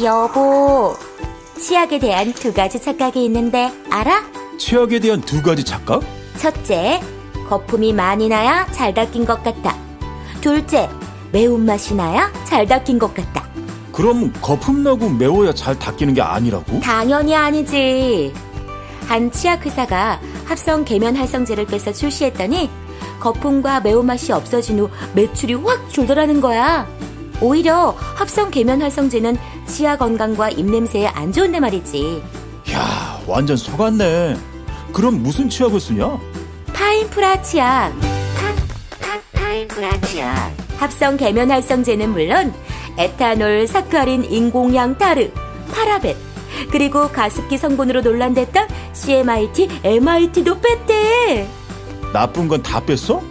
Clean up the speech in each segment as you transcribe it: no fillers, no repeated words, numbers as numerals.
여보, 치약에 대한 두 가지 착각이 있는데 알아? 치약에 대한 두 가지 착각? 첫째, 거품이 많이 나야 잘 닦인 것 같다. 둘째, 매운맛이 나야 잘 닦인 것 같다. 그럼 거품 나고 매워야 잘 닦이는 게 아니라고? 당연히 아니지. 한 치약 회사가 합성 계면 활성제를 빼서 출시했더니 거품과 매운맛이 없어진 후 매출이 확 줄더라는 거야. 오히려 합성 계면 활성제는 치아 건강과 입냄새에 안 좋은데 말이지. 야, 완전 속았네. 그럼 무슨 치약을 쓰냐? 파인프라 치약. 파인프라 치약. 합성 계면 활성제는 물론 에탄올, 사카린, 인공향, 타르, 파라벤, 그리고 가습기 성분으로 논란됐던 CMIT, MIT도 뺐대. 나쁜 건 다 뺐어?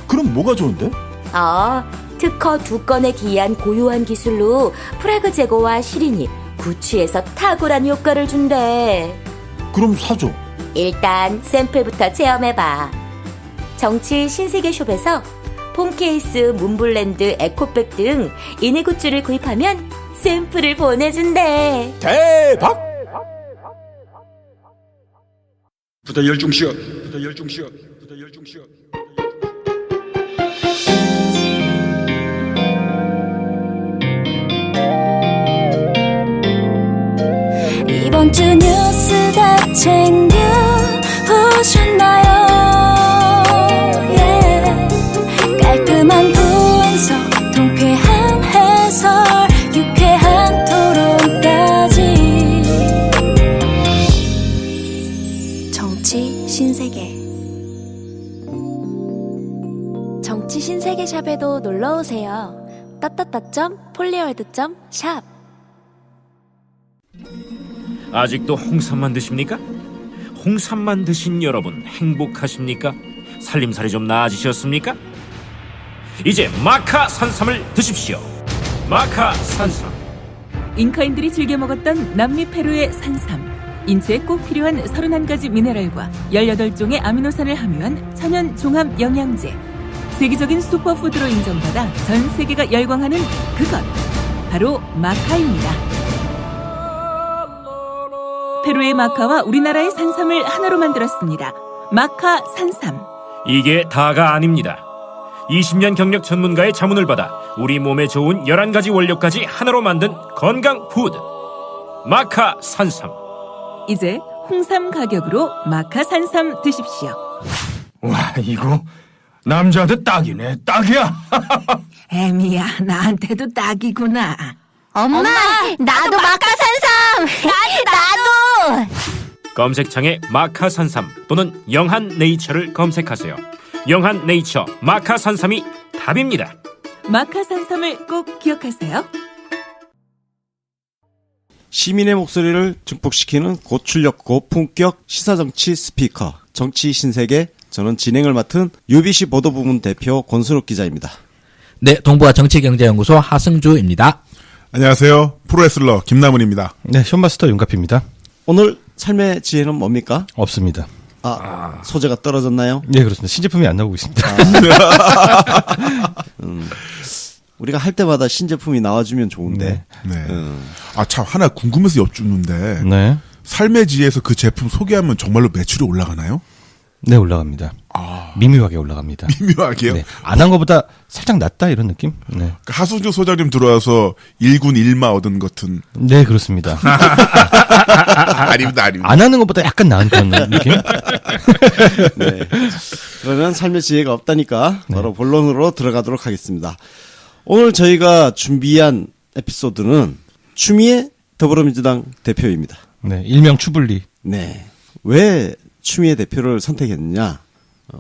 그럼 뭐가 좋은데? 특허 2건에 기이한 고유한 기술로 프라그 제거와 시린이, 구취에서 탁월한 효과를 준대. 그럼 사줘. 일단 샘플부터 체험해봐. 정치 신세계숍에서 폰케이스, 문블렌드, 에코백 등 이네 굿즈를 구입하면 샘플을 보내준대. 대박! 부다 열중시어, 부다 열중시어, 부다 열중시어. 이번 주 뉴스 다 챙겨보셨나요? 깔끔한 분석, 통쾌한 해설, 유쾌한 토론까지. 정치 신세계. 정치 신세계 샵에도 놀러오세요. @폴리월드.샵. 아직도 홍삼만 드십니까? 홍삼만 드신 여러분 행복하십니까? 살림살이 좀 나아지셨습니까? 이제 마카 산삼을 드십시오. 마카 산삼. 잉카인들이 즐겨 먹었던 남미 페루의 산삼. 인체에 꼭 필요한 31가지 미네랄과 18종의 아미노산을 함유한 천연 종합 영양제. 세계적인 슈퍼푸드로 인정받아 전 세계가 열광하는 그것. 바로 마카입니다. 페루의 마카와 우리나라의 산삼을 하나로 만들었습니다. 마카 산삼. 이게 다가 아닙니다. 20년 경력 전문가의 자문을 받아 우리 몸에 좋은 11가지 원료까지 하나로 만든 건강 푸드. 마카 산삼. 이제 홍삼 가격으로 마카 산삼 드십시오. 와, 이거 남자한테 딱이네, 딱이야. 애미야, 나한테도 딱이구나. 엄마, 나도 마카산삼. 나도. 검색창에 마카 산삼 또는 영한 네이처를 검색하세요. 영한 네이처 마카 산삼이 답입니다. 마카 산삼을 꼭 기억하세요. 시민의 목소리를 증폭시키는 고출력 고품격 시사정치 스피커 정치 신세계. 저는 진행을 맡은 UBC 보도부문 대표 권순욱 기자입니다. 네, 동부아 정치경제연구소 하승주입니다. 안녕하세요. 프로레슬러 김남은입니다. 네, 션마스터 윤갑입니다. 오늘 삶의 지혜는 뭡니까? 없습니다. 소재가 떨어졌나요? 네, 그렇습니다. 신제품이 안 나오고 있습니다. 우리가 할 때마다 신제품이 나와주면 좋은데. 네. 참 하나 궁금해서 여쭙는데. 네. 삶의 지혜에서 그 제품 소개하면 정말로 매출이 올라가나요? 네, 올라갑니다. 미묘하게 올라갑니다. 미묘하게요? 네. 안 한 것보다 살짝 낫다 이런 느낌? 네. 하승주 소장님 들어와서 1군 1마 얻은 것 같은. 네, 그렇습니다. 아닙니다. 안 하는 것보다 약간 나은 그런 느낌? 네. 그러면 삶의 지혜가 없다니까 바로 본론으로 들어가도록 하겠습니다. 오늘 저희가 준비한 에피소드는 추미애 더불어민주당 대표입니다. 네, 일명 추불리. 네. 왜 추미애 대표를 선택했느냐?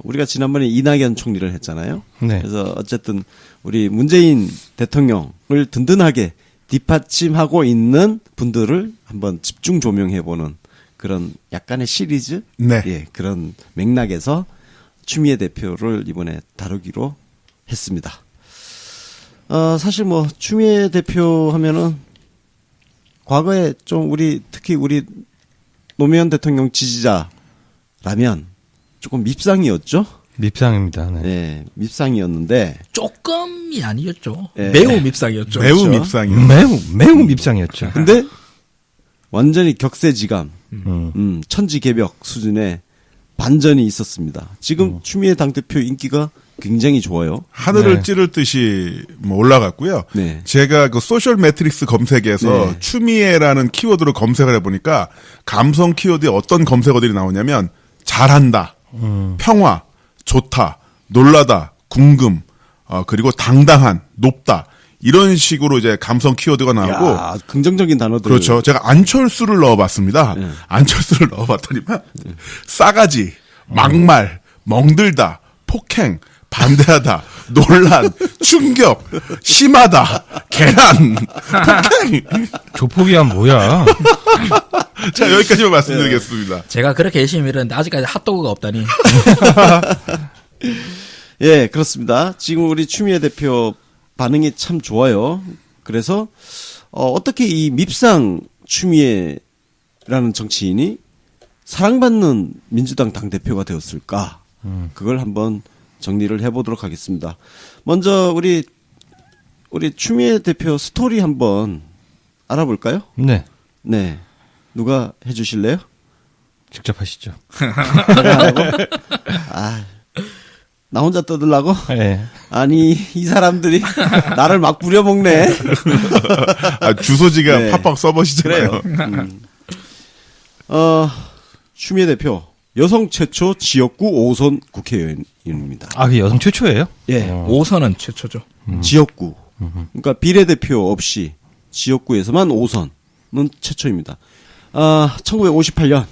우리가 지난번에 이낙연 총리를 했잖아요. 네. 그래서 어쨌든 우리 문재인 대통령을 든든하게 뒷받침하고 있는 분들을 한번 집중 조명해보는 그런 약간의 시리즈? 네. 예, 그런 맥락에서 추미애 대표를 이번에 다루기로 했습니다. 사실 뭐 추미애 대표 하면은 과거에 좀 특히 우리 노무현 대통령 지지자라면 조금 밉상이었죠. 밉상입니다. 네. 예, 밉상이었는데 조금이 아니었죠. 예. 매우 밉상이었죠. 매우 그렇죠. 밉상이요. 매우 밉상이었죠. 근데 완전히 격세지감, 음. 천지개벽 수준의 반전이 있었습니다. 지금 추미애 당대표 인기가 굉장히 좋아요. 하늘을 네. 찌를 듯이 뭐 올라갔고요. 네. 제가 그 소셜 매트릭스 검색에서 네. 추미애라는 키워드로 검색을 해보니까 감성 키워드에 어떤 검색어들이 나오냐면 잘한다, 평화, 좋다, 놀라다, 궁금, 그리고 당당한, 높다 이런 식으로 이제 감성 키워드가 나오고 야, 긍정적인 단어들. 그렇죠. 제가 안철수를 넣어봤습니다. 네. 안철수를 넣어봤더니만 싸가지, 막말, 멍들다, 폭행, 반대하다, 논란, 충격, 심하다, 계란, 폭행. 조폭이야 뭐야? 자 여기까지만 말씀드리겠습니다. 제가 그렇게 열심히 일했는데 아직까지 핫도그가 없다니. 예, 그렇습니다. 지금 우리 추미애 대표 반응이 참 좋아요. 그래서 어떻게 이 밉상 추미애라는 정치인이 사랑받는 민주당 당대표가 되었을까? 그걸 한번 정리를 해보도록 하겠습니다. 먼저 우리 추미애 대표 스토리 한번 알아볼까요? 네. 네. 누가 해주실래요? 직접 하시죠. 제가 하고? 나 혼자 떠들라고? 네. 아니, 이 사람들이 나를 막 부려먹네. 주소지가 네. 팍팍 써보시잖아요. 그래요. 추미애 대표, 여성 최초 지역구 5선 국회의원입니다. 아, 그 여성 최초예요? 예. 5선은 최초죠. 지역구. 그러니까 비례대표 없이 지역구에서만 5선은 최초입니다. 1958년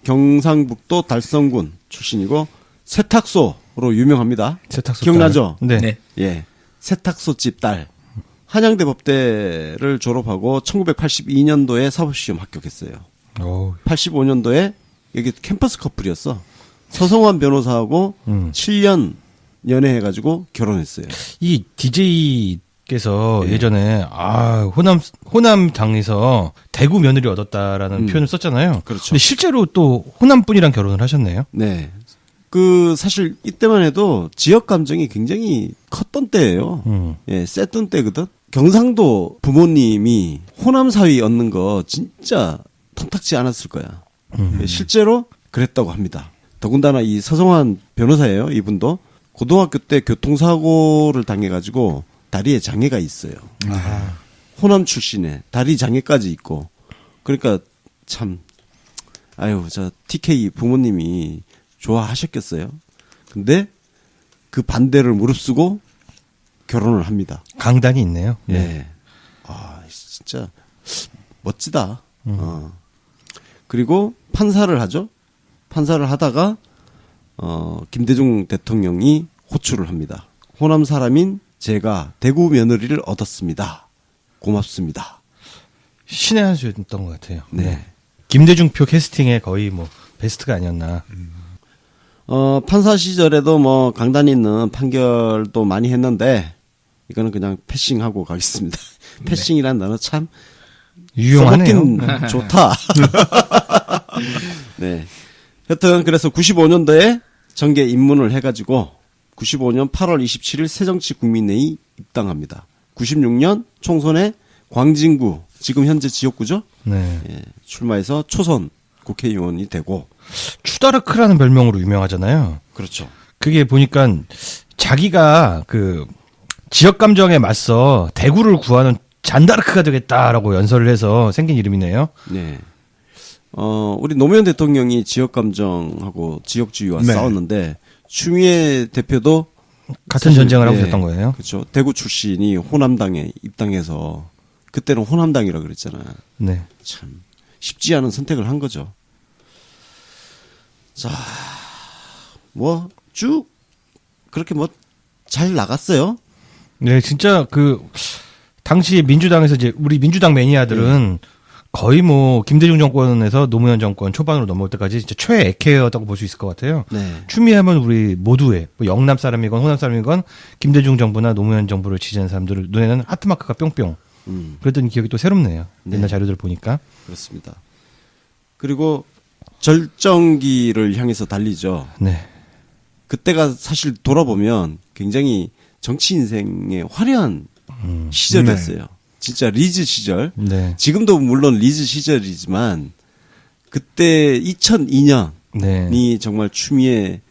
경상북도 달성군 출신이고 세탁소로 유명합니다. 세탁소 기억나죠? 네. 네. 예. 세탁소집 딸. 한양대 법대를 졸업하고 1982년도에 사법시험 합격했어요. 오, 85년도에 여기 캠퍼스 커플이었어. 서성환 변호사하고 7년 연애해가지고 결혼했어요. 이 DJ께서 예전에 호남 당에서 대구 며느리 얻었다라는 표현을 썼잖아요. 그렇죠. 근데 실제로 또 호남 분이랑 결혼을 하셨네요. 네. 사실 이때만 해도 지역 감정이 굉장히 컸던 때예요. 예, 셌던 때거든. 경상도 부모님이 호남 사위 얻는 거 진짜 탐탁지 않았을 거야. 실제로 그랬다고 합니다. 더군다나 이 서성환 변호사예요. 이분도 고등학교 때 교통사고를 당해가지고 다리에 장애가 있어요. 호남 출신에 다리 장애까지 있고. 그러니까 참 저 TK 부모님이 좋아하셨겠어요. 근데 그 반대를 무릅쓰고 결혼을 합니다. 강단이 있네요. 예. 진짜 멋지다. 그리고 판사를 하죠. 판사를 하다가 김대중 대통령이 호출을 합니다. 호남 사람인 제가 대구 며느리를 얻었습니다. 고맙습니다. 신의 한 수였던 것 같아요. 네. 김대중표 캐스팅에 거의 뭐 베스트가 아니었나. 판사 시절에도 뭐 강단 있는 판결도 많이 했는데 이거는 그냥 패싱하고 가겠습니다. 패싱이란 단어 참 유용하네요. 써먹긴 좋다. 네. 여튼 그래서 95년도에 정계 입문을 해가지고 95년 8월 27일 새정치국민회의 입당합니다. 96년 총선에 광진구 지금 현재 지역구죠. 네. 예, 출마해서 초선 국회의원이 되고 추다르크라는 별명으로 유명하잖아요. 그렇죠. 그게 보니까 자기가 그 지역 감정에 맞서 대구를 구하는 잔다르크가 되겠다라고 연설을 해서 생긴 이름이네요. 네. 우리 노무현 대통령이 지역 감정하고 지역주의와 네. 싸웠는데 추미애 대표도 같은 사실, 전쟁을 하고 네, 있었던 거예요. 그렇죠. 대구 출신이 호남당에 입당해서 그때는 호남당이라 그랬잖아요. 네. 참 쉽지 않은 선택을 한 거죠. 자, 뭐 쭉 그렇게 뭐 잘 나갔어요. 네, 진짜 그 당시 민주당에서 이제 우리 민주당 매니아들은 거의 뭐 김대중 정권에서 노무현 정권 초반으로 넘어올 때까지 진짜 최애캐였다고 볼 수 있을 것 같아요. 네. 추미애하면 우리 모두의 뭐 영남 사람이건 호남 사람이건 김대중 정부나 노무현 정부를 지지하는 사람들 눈에는 하트마크가 뿅뿅. 그랬던 기억이 또 새롭네요. 네. 옛날 자료들 보니까. 그렇습니다. 그리고 절정기를 향해서 달리죠. 네. 그때가 사실 돌아보면 굉장히 정치 인생의 화려한 시절이었어요. 진짜 리즈 시절. 네. 지금도 물론 리즈 시절이지만 그때 2002년이 네. 정말 추미애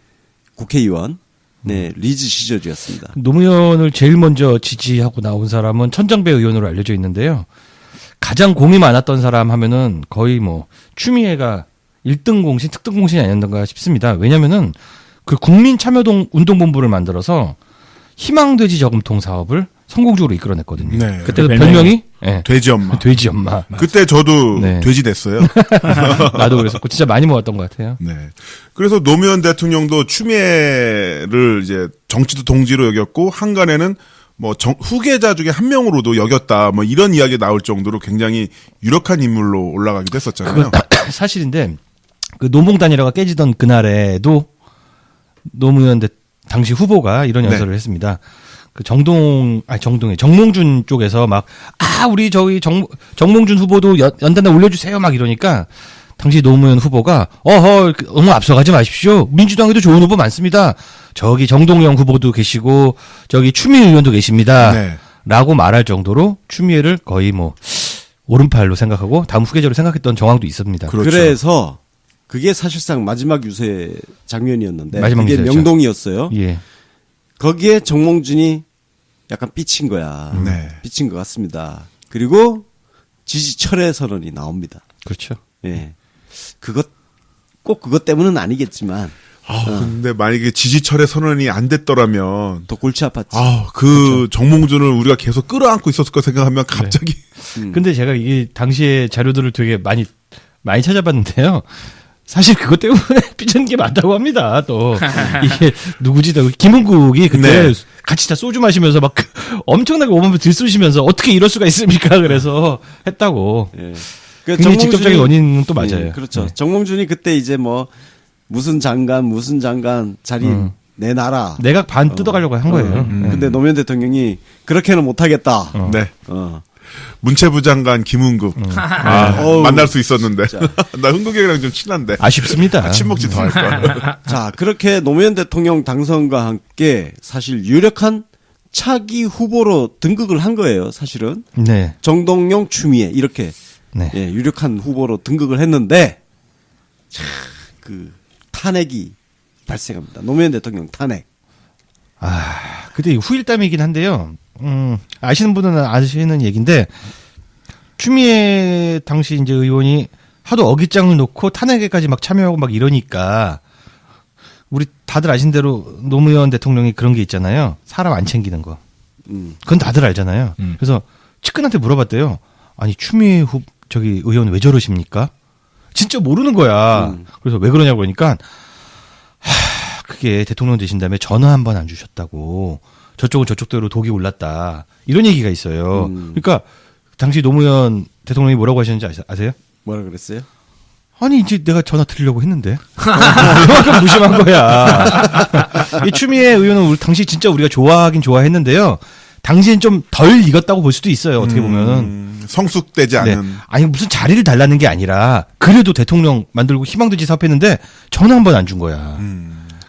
국회의원 리즈 시절이었습니다. 노무현을 제일 먼저 지지하고 나온 사람은 천정배 의원으로 알려져 있는데요. 가장 공이 많았던 사람 하면은 거의 뭐 추미애가 1등 공신, 특등 공신이 아니었던가 싶습니다. 왜냐면은 그 국민참여운동본부를 만들어서 희망돼지 저금통 사업을 성공적으로 이끌어냈거든요. 네. 그때 그 별명이 돼지 엄마. 돼지 엄마. 그때 저도 네. 돼지 됐어요. 나도 그랬었고 진짜 많이 모았던 것 같아요. 네. 그래서 노무현 대통령도 추미애를 이제 정치도 동지로 여겼고 한간에는 뭐 후계자 중에 한 명으로도 여겼다. 뭐 이런 이야기 나올 정도로 굉장히 유력한 인물로 올라가기도 했었잖아요. 사실인데 그 노몽단일화가 깨지던 그날에도 노무현 당시 후보가 이런 연설을 했습니다. 그 정몽준 쪽에서 막 우리 저기 정몽준 후보도 연단에 올려주세요 막 이러니까 당시 노무현 후보가 너무 앞서가지 마십시오. 민주당에도 좋은 후보 많습니다. 저기 정동영 후보도 계시고 저기 추미애 의원도 계십니다. 네. 라고 말할 정도로 추미애를 거의 뭐 오른팔로 생각하고 다음 후계자로 생각했던 정황도 있습니다. 그렇죠. 그래서 그게 사실상 마지막 유세 장면이었는데 마지막 그게 유세였죠. 명동이었어요. 예. 거기에 정몽준이 약간 삐친 거야. 네. 삐친 것 같습니다. 그리고 지지 철회 선언이 나옵니다. 그렇죠. 예. 꼭 그것 때문은 아니겠지만 근데 만약에 지지철의 선언이 안 됐더라면 더 골치 아팠지. 그렇죠. 정몽준을 우리가 계속 끌어안고 있었을 거 생각하면 갑자기 근데 제가 이게 당시에 자료들을 되게 많이 찾아봤는데요. 사실 그것 때문에 삐진 게 맞다고 합니다. 또 이게 누구지? 김은국이 그때 같이 다 소주 마시면서 막 엄청나게 오만을 들쑤시면서 어떻게 이럴 수가 있습니까? 그래서 했다고. 예. 굉장히 직접적인 원인은 또 맞아요. 그렇죠. 네. 정몽준이 그때 이제 뭐 무슨 장관 자리 내놔라. 내각 반 뜯어가려고 한 거예요. 근데 노무현 대통령이 그렇게는 못하겠다. 네. 문체부 장관 김은국 만날 수 있었는데 나 흥국이랑 좀 친한데 아쉽습니다. 친목지 더 할 걸. 자, 그렇게 노무현 대통령 당선과 함께 사실 유력한 차기 후보로 등극을 한 거예요. 사실은 네. 정동영, 추미애 이렇게 네. 유력한 후보로 등극을 했는데 그 탄핵이 발생합니다. 노무현 대통령 탄핵. 그때 후일담이긴 한데요. 아시는 분은 아시는 얘기인데 추미애 당시 이제 의원이 하도 어깃장을 놓고 탄핵에까지 막 참여하고 막 이러니까 우리 다들 아신 대로 노무현 대통령이 그런 게 있잖아요. 사람 안 챙기는 거. 그건 다들 알잖아요. 그래서 측근한테 물어봤대요. 아니 추미애 저기 의원 왜 저러십니까? 진짜 모르는 거야. 그래서 왜 그러냐고 그러니까 그게 대통령 되신 다음에 전화 한 번 안 주셨다고. 저쪽은 저쪽대로 독이 올랐다. 이런 얘기가 있어요. 그러니까 당시 노무현 대통령이 뭐라고 하셨는지 아세요? 뭐라 그랬어요? 아니 이제 내가 전화 드리려고 했는데 그만큼 무심한 거야. 이 추미애 의원은 우리 당시 진짜 우리가 좋아하긴 좋아했는데요. 당시엔 좀 덜 익었다고 볼 수도 있어요. 어떻게 보면은 성숙되지 않은. 아니 무슨 자리를 달라는 게 아니라 그래도 대통령 만들고 희망돼지 사업했는데 전화 한 번 안 준 거야.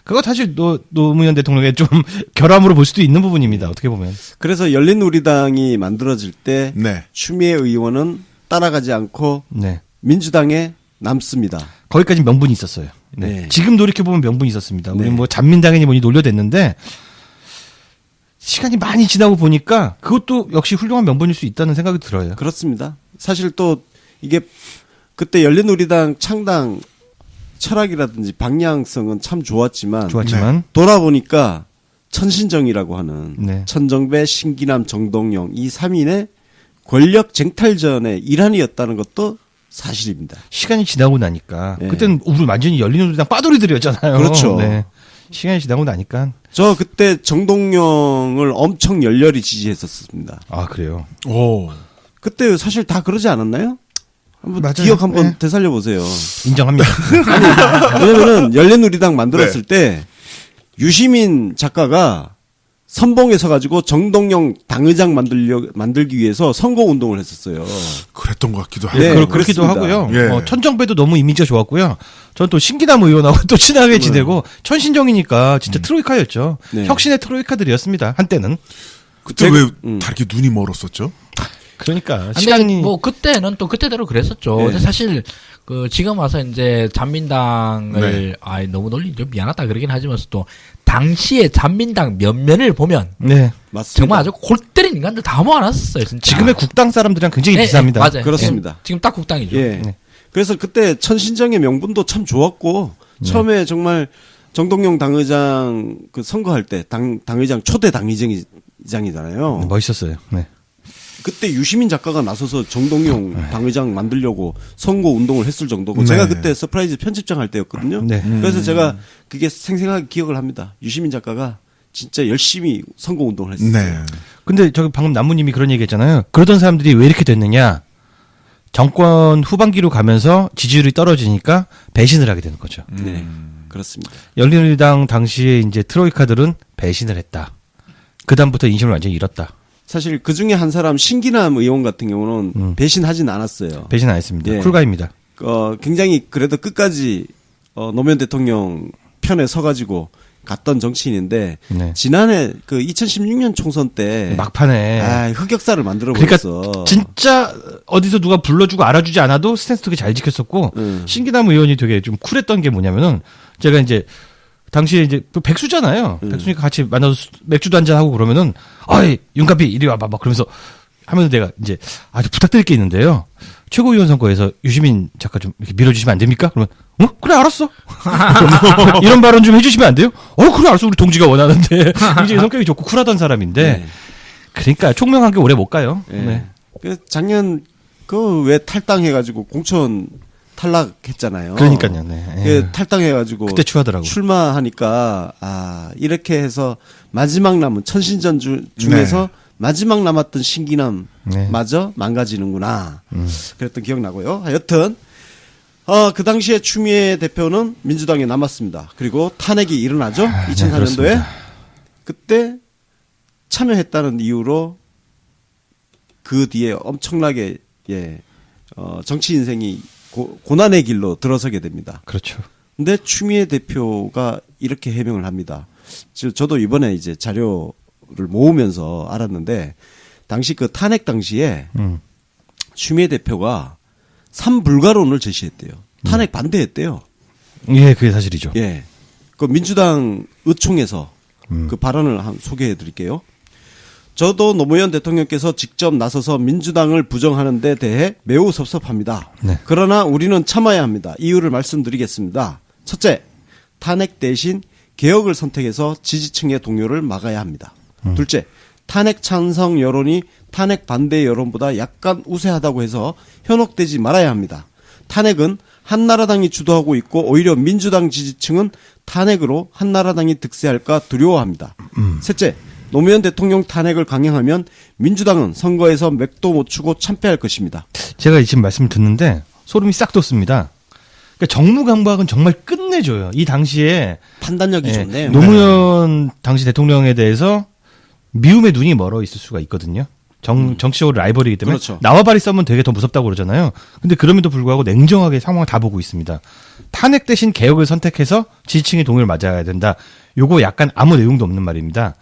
그거 사실 노무현 대통령의 좀 결함으로 볼 수도 있는 부분입니다. 어떻게 보면. 그래서 열린우리당이 만들어질 때 추미애 의원은 따라가지 않고 민주당에 남습니다. 거기까지 명분이 있었어요. 네. 지금 돌이켜보면 명분이 있었습니다. 우리 네. 뭐 잔민당이니 뭐니 논려댔는데 시간이 많이 지나고 보니까 그것도 역시 훌륭한 명분일 수 있다는 생각이 들어요. 그렇습니다. 사실 또 이게 그때 열린우리당 창당 철학이라든지 방향성은 참 좋았지만 돌아보니까 천신정이라고 하는 천정배, 신기남, 정동영 이 3인의 권력 쟁탈전의 일환이었다는 것도 사실입니다. 시간이 지나고 나니까 그때는 우리 완전히 열린우리당 빠돌이들이었잖아요. 그렇죠. 네. 시간이 지나고 나니까 저 그때 정동영을 엄청 열렬히 지지했었습니다. 아 그래요? 오. 그때 사실 다 그러지 않았나요? 한번 맞아요. 기억 한번 되살려 보세요. 인정합니다. 왜냐면은 열린우리당 만들었을 때 유시민 작가가 선봉에 서가지고 정동영 당의장 만들기 위해서 선거 운동을 했었어요. 그랬던 것 같기도 하고. 네, 그렇기도 그렇습니다. 하고요. 예. 천정배도 너무 이미지가 좋았고요. 전 또 신기남 의원하고 또 친하게 지내고 천신정이니까 진짜 트로이카였죠. 네. 혁신의 트로이카들이었습니다. 한때는. 그때 왜 다 이렇게 눈이 멀었었죠? 그러니까 근데 시간이 뭐 그때는 또 그때대로 그랬었죠. 네. 근데 사실 그 지금 와서 이제 잔민당을 너무 논리 좀 미안하다 그러긴 하지만 또 당시에 잔민당 면면을 보면 네. 맞습니다. 정말 아주 골 때린 인간들 다 모아놨었어요. 진짜. 지금의 국당 사람들이랑 굉장히 네, 비슷합니다. 네, 맞아요. 그렇습니다. 네, 지금 딱 국당이죠. 예. 네. 그래서 그때 천신정의 명분도 참 좋았고 처음에 정말 정동영 당의장 그 선거할 때 당의장 초대 당의장이잖아요. 멋있었어요. 네. 그때 유시민 작가가 나서서 정동영 당의장 만들려고 선거 운동을 했을 정도고 네. 제가 그때 서프라이즈 편집장 할 때였거든요. 네. 그래서 제가 그게 생생하게 기억을 합니다. 유시민 작가가 진짜 열심히 선거 운동을 했어요. 네. 근데 저기 방금 남무님이 그런 얘기했잖아요. 그러던 사람들이 왜 이렇게 됐느냐? 정권 후반기로 가면서 지지율이 떨어지니까 배신을 하게 되는 거죠. 네. 그렇습니다. 열린우리당 당시에 이제 트로이카들은 배신을 했다. 그 다음부터 인심을 완전히 잃었다. 사실 그 중에 한 사람 신기남 의원 같은 경우는 배신하진 않았어요. 배신 안 했습니다. 예. 쿨가입니다. 굉장히 그래도 끝까지 노무현 대통령 편에 서가지고 갔던 정치인인데 네. 지난해 그 2016년 총선 때 막판에 흑역사를 만들어 그러니까 버렸어. 진짜 어디서 누가 불러주고 알아주지 않아도 스탠스 되게 잘 지켰었고 신기남 의원이 되게 좀 쿨했던 게 뭐냐면은 제가 이제 당시에 이제 백수잖아요. 백수니까 같이 만나서 맥주도 한잔 하고 그러면은 아이 윤갑이 이리 와봐 막 그러면서 하면서 내가 이제 아주 부탁드릴 게 있는데요. 최고위원 선거에서 유시민 작가 좀 이렇게 밀어주시면 안 됩니까? 그러면 그래 알았어. 이런 발언 좀 해주시면 안 돼요? 그래 알았어. 우리 동지가 원하는데 굉장히 성격이 좋고 쿨하던 사람인데 네. 그러니까 총명한 게 오래 못 가요. 네. 네. 그 작년 그 왜 탈당해가지고 공천 탈락했잖아요. 그러니까요. 네. 그 탈당해가지고 그때 추하더라고. 출마하니까 이렇게 마지막 남은 천신전 중에서 마지막 남았던 신기남 네. 마저 망가지는구나. 그랬던 기억나고요. 여튼 그 당시에 추미애 대표는 민주당에 남았습니다. 그리고 탄핵이 일어나죠. 2004년도에 그렇습니다. 그때 참여했다는 이유로 그 뒤에 엄청나게 정치 인생이 고난의 길로 들어서게 됩니다. 그렇죠. 근데 추미애 대표가 이렇게 해명을 합니다. 저도 이번에 이제 자료를 모으면서 알았는데 당시 그 탄핵 당시에 추미애 대표가 삼불가론을 제시했대요. 탄핵 반대했대요. 예, 그게 사실이죠. 예. 그 민주당 의총에서 그 발언을 소개해 드릴게요. 저도 노무현 대통령께서 직접 나서서 민주당을 부정하는 데 대해 매우 섭섭합니다. 네. 그러나 우리는 참아야 합니다. 이유를 말씀드리겠습니다. 첫째, 탄핵 대신 개혁을 선택해서 지지층의 동요를 막아야 합니다. 둘째, 탄핵 찬성 여론이 탄핵 반대 여론보다 약간 우세하다고 해서 현혹되지 말아야 합니다. 탄핵은 한나라당이 주도하고 있고 오히려 민주당 지지층은 탄핵으로 한나라당이 득세할까 두려워합니다. 셋째, 노무현 대통령 탄핵을 강행하면 민주당은 선거에서 맥도 못 추고 참패할 것입니다. 제가 지금 말씀을 듣는데 소름이 싹 돋습니다. 그러니까 정무감각은 정말 끝내줘요. 이 당시에 판단력이 좋네요. 노무현 당시 대통령에 대해서 미움의 눈이 멀어 있을 수가 있거든요. 정치적으로 라이벌이기 때문에 그렇죠. 나와바리 싸우면 되게 더 무섭다고 그러잖아요. 근데 그럼에도 불구하고 냉정하게 상황을 다 보고 있습니다. 탄핵 대신 개혁을 선택해서 지지층의 동의를 맞아야 된다. 요거 약간 아무 내용도 없는 말입니다.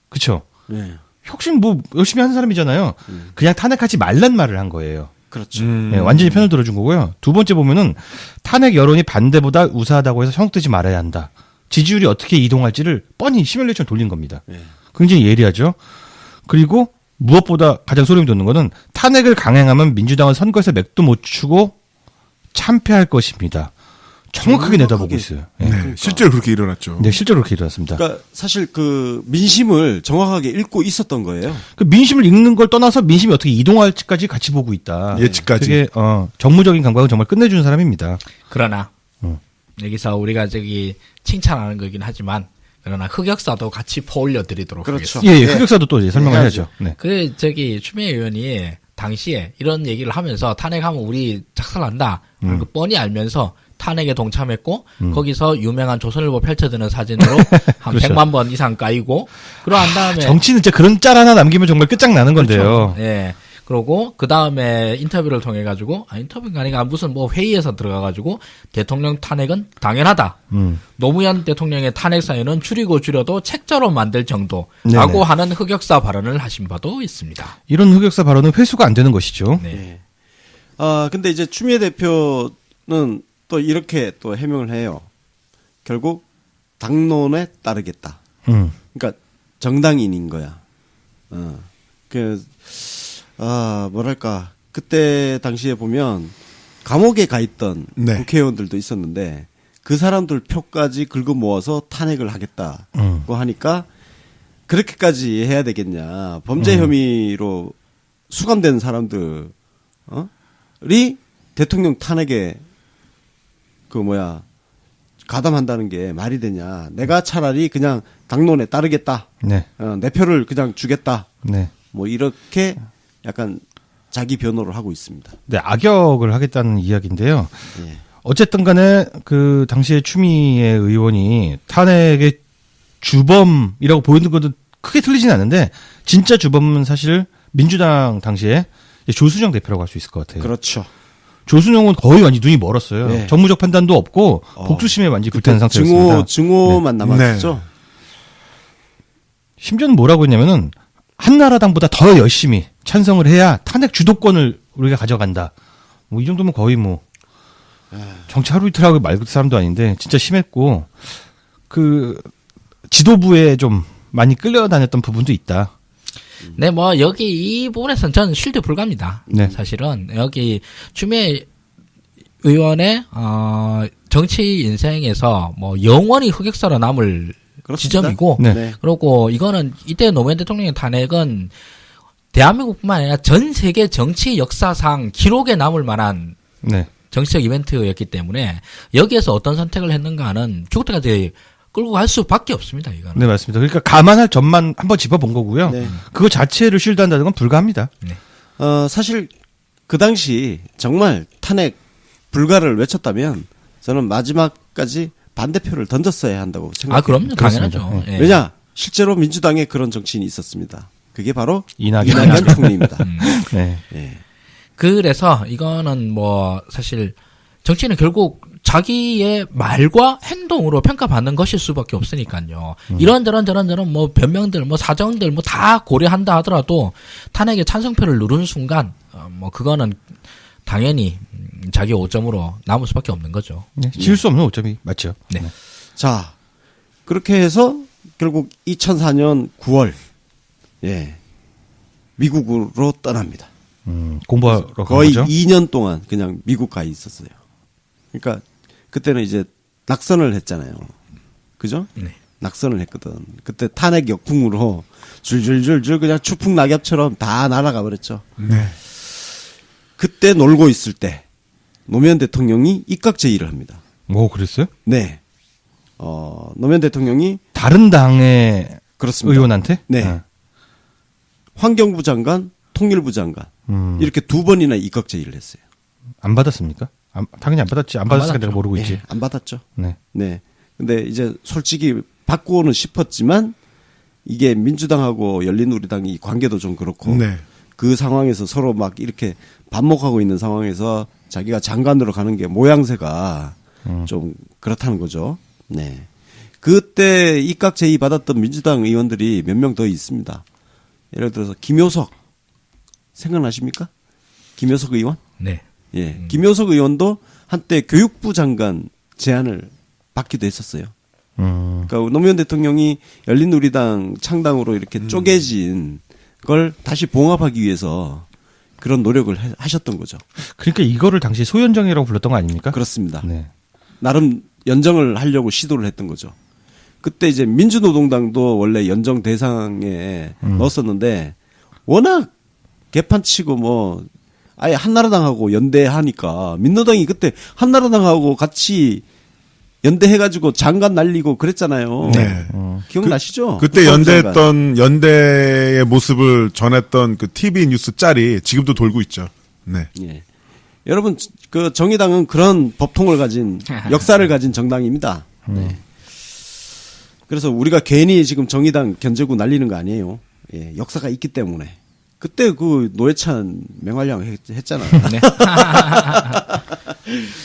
그렇죠? 네. 혁신 뭐 열심히 하는 사람이잖아요. 그냥 탄핵하지 말란 말을 한 거예요. 그렇죠. 네, 완전히 편을 들어준 거고요. 두 번째 보면은 탄핵 여론이 반대보다 우세하다고 해서 현혹되지 말아야 한다. 지지율이 어떻게 이동할지를 뻔히 시뮬레이션 돌린 겁니다. 네. 굉장히 예리하죠. 그리고 무엇보다 가장 소름이 돋는 거는 탄핵을 강행하면 민주당은 선거에서 맥도 못 추고 참패할 것입니다. 정확하게 내다보고 있어요. 네. 네. 실제로 그렇게 일어났죠. 네, 실제로 그렇게 일어났습니다. 그러니까 사실 그 민심을 정확하게 읽고 있었던 거예요. 그 민심을 읽는 걸 떠나서 민심이 어떻게 이동할지까지 같이 보고 있다. 예측까지. 그게 정무적인 감각은 정말 끝내주는 사람입니다. 그러나 여기서 우리가 칭찬하는 거긴 하지만 그러나 흑역사도 같이 퍼올려 드리도록 그렇죠. 하겠습니다. 예, 흑역사도 또 이제 설명을 해야죠. 네. 추미애 의원이 당시에 이런 얘기를 하면서 탄핵하면 우리 작살난다. 뻔히 알면서 탄핵에 동참했고 거기서 유명한 조선일보 펼쳐드는 사진으로 한 그렇죠. 100만 번 이상 까이고 그러한 다음에 정치는 진짜 그런 짤 하나 남기면 정말 끝장나는 건데요. 예. 그러고 그 다음에 인터뷰를 통해 가지고 인터뷰가 아니라 무슨 뭐 회의에서 들어가 가지고 대통령 탄핵은 당연하다. 노무현 대통령의 탄핵 사유는 줄이고 줄여도 책자로 만들 정도라고 네네. 하는 흑역사 발언을 하신 바도 있습니다. 이런 흑역사 발언은 회수가 안 되는 것이죠. 네. 근데 이제 추미애 대표는 또 이렇게 또 해명을 해요. 결국 당론에 따르겠다. 그러니까 정당인인 거야. 뭐랄까. 그때 당시에 보면 감옥에 가 있던 네. 국회의원들도 있었는데 그 사람들 표까지 긁어 모아서 탄핵을 하겠다고 하니까 그렇게까지 해야 되겠냐. 범죄 혐의로 수감된 사람들이 대통령 탄핵에 가담한다는 게 말이 되냐. 내가 차라리 그냥 당론에 따르겠다. 네. 내 표를 그냥 주겠다. 네. 뭐 이렇게 약간 자기 변호를 하고 있습니다. 네, 악역을 하겠다는 이야기인데요. 예. 어쨌든 간에 그 당시에 추미애 의원이 탄핵의 주범이라고 보이는 것도 크게 틀리진 않은데 진짜 주범은 사실 민주당 당시에 조순영 대표라고 할 수 있을 것 같아요. 그렇죠. 조순영은 거의 완전 눈이 멀었어요. 네. 정무적 판단도 없고 복수심에 완전히 불타는 상태였습니다. 증오만 남았죠. 심지어는 뭐라고 했냐면은 한나라당보다 더 열심히 찬성을 해야 탄핵 주도권을 우리가 가져간다. 뭐 이 정도면 거의 뭐 정치 하루 이틀 하고 말 그 사람도 아닌데 진짜 심했고 그 지도부에 좀 많이 끌려다녔던 부분도 있다. 네, 뭐 여기 이 부분에서는 저는 실드 불가입니다. 네. 사실은 여기 추미애 의원의 정치 인생에서 뭐 영원히 흑역사로 남을 그렇습니다. 지점이고, 네. 그리고 이거는 이때 노무현 대통령의 탄핵은 대한민국뿐만 아니라 전 세계 정치 역사상 기록에 남을 만한 네. 정치적 이벤트였기 때문에 여기에서 어떤 선택을 했는가는 죽을 때까지 끌고 갈 수밖에 없습니다. 이거는. 네, 맞습니다. 그러니까 감안할 점만 한번 짚어본 거고요. 네. 그거 자체를 실드한다는 건 불가합니다. 사실 그 당시 정말 탄핵 불가를 외쳤다면 저는 마지막까지 반대표를 던졌어야 한다고 생각해요. 그럼요. 그렇습니다. 당연하죠. 예. 왜냐? 실제로 민주당에 그런 정치인이 있었습니다. 그게 바로 이낙연 총리입니다. 네. 예. 그래서 이거는 뭐 사실 정치는 결국 자기의 말과 행동으로 평가받는 것일 수밖에 없으니까요. 이런저런 뭐 변명들, 뭐 사정들 뭐 다 고려한다 하더라도 탄핵의 찬성표를 누른 순간 뭐 그거는 당연히 자기 5점으로 남을 수밖에 없는 거죠. 네. 지을 수 없는 5점이 맞죠. 네. 자, 그렇게 해서 결국 2004년 9월 미국으로 떠납니다. 공부하러 간 거의 거죠. 2년 동안 그냥 미국 가 있었어요. 그러니까 그때는 이제 낙선을 했잖아요. 그죠? 네. 낙선을 했거든. 그때 탄핵 역풍으로 줄줄줄줄 그냥 추풍 낙엽처럼 다 날아가 버렸죠. 네. 그때 놀고 있을 때 노무현 대통령이 입각 제의를 합니다. 뭐 그랬어요? 네. 노무현 대통령이 다른 당의 그렇습니다. 의원한테? 네. 환경부 장관, 통일부 장관 이렇게 두 번이나 입각 제의를 했어요. 안 받았습니까? 당연히 안 받았지. 안 받았으니까 받았죠. 내가 모르고 있지. 예, 안 받았죠. 네. 네. 근데 이제 솔직히 받고는 싶었지만 이게 민주당하고 열린우리당이 관계도 좀 그렇고 네. 그 상황에서 서로 막 이렇게 반목하고 있는 상황에서 자기가 장관으로 가는 게 모양새가 좀 그렇다는 거죠. 네. 그때 입각 제의 받았던 민주당 의원들이 몇 명 더 있습니다. 예를 들어서 김효석 생각나십니까? 김효석 의원? 네. 예. 김효석 의원도 한때 교육부 장관 제안을 받기도 했었어요. 그러니까 노무현 대통령이 열린우리당 창당으로 이렇게 쪼개진 걸 다시 봉합하기 위해서 그런 노력을 하셨던 거죠. 그러니까 이거를 당시 소연정이라고 불렀던 거 아닙니까? 그렇습니다. 네. 나름 연정을 하려고 시도를 했던 거죠. 그때 이제 민주노동당도 원래 연정 대상에 넣었었는데 워낙 개판치고 뭐 아예 한나라당하고 연대하니까 민노당이 그때 한나라당하고 같이 연대해가지고 장관 날리고 그랬잖아요. 네. 기억나시죠? 그때 국방부 장관. 연대했던 연대의 모습을 전했던 그 TV 뉴스 짤이 지금도 돌고 있죠. 네. 예. 여러분 그 정의당은 그런 법통을 가진 역사를 가진 정당입니다. 네. 그래서 우리가 괜히 지금 정의당 견제구 날리는 거 아니에요. 예, 역사가 있기 때문에. 그때 그 노회찬 맹활량 했잖아요. 네.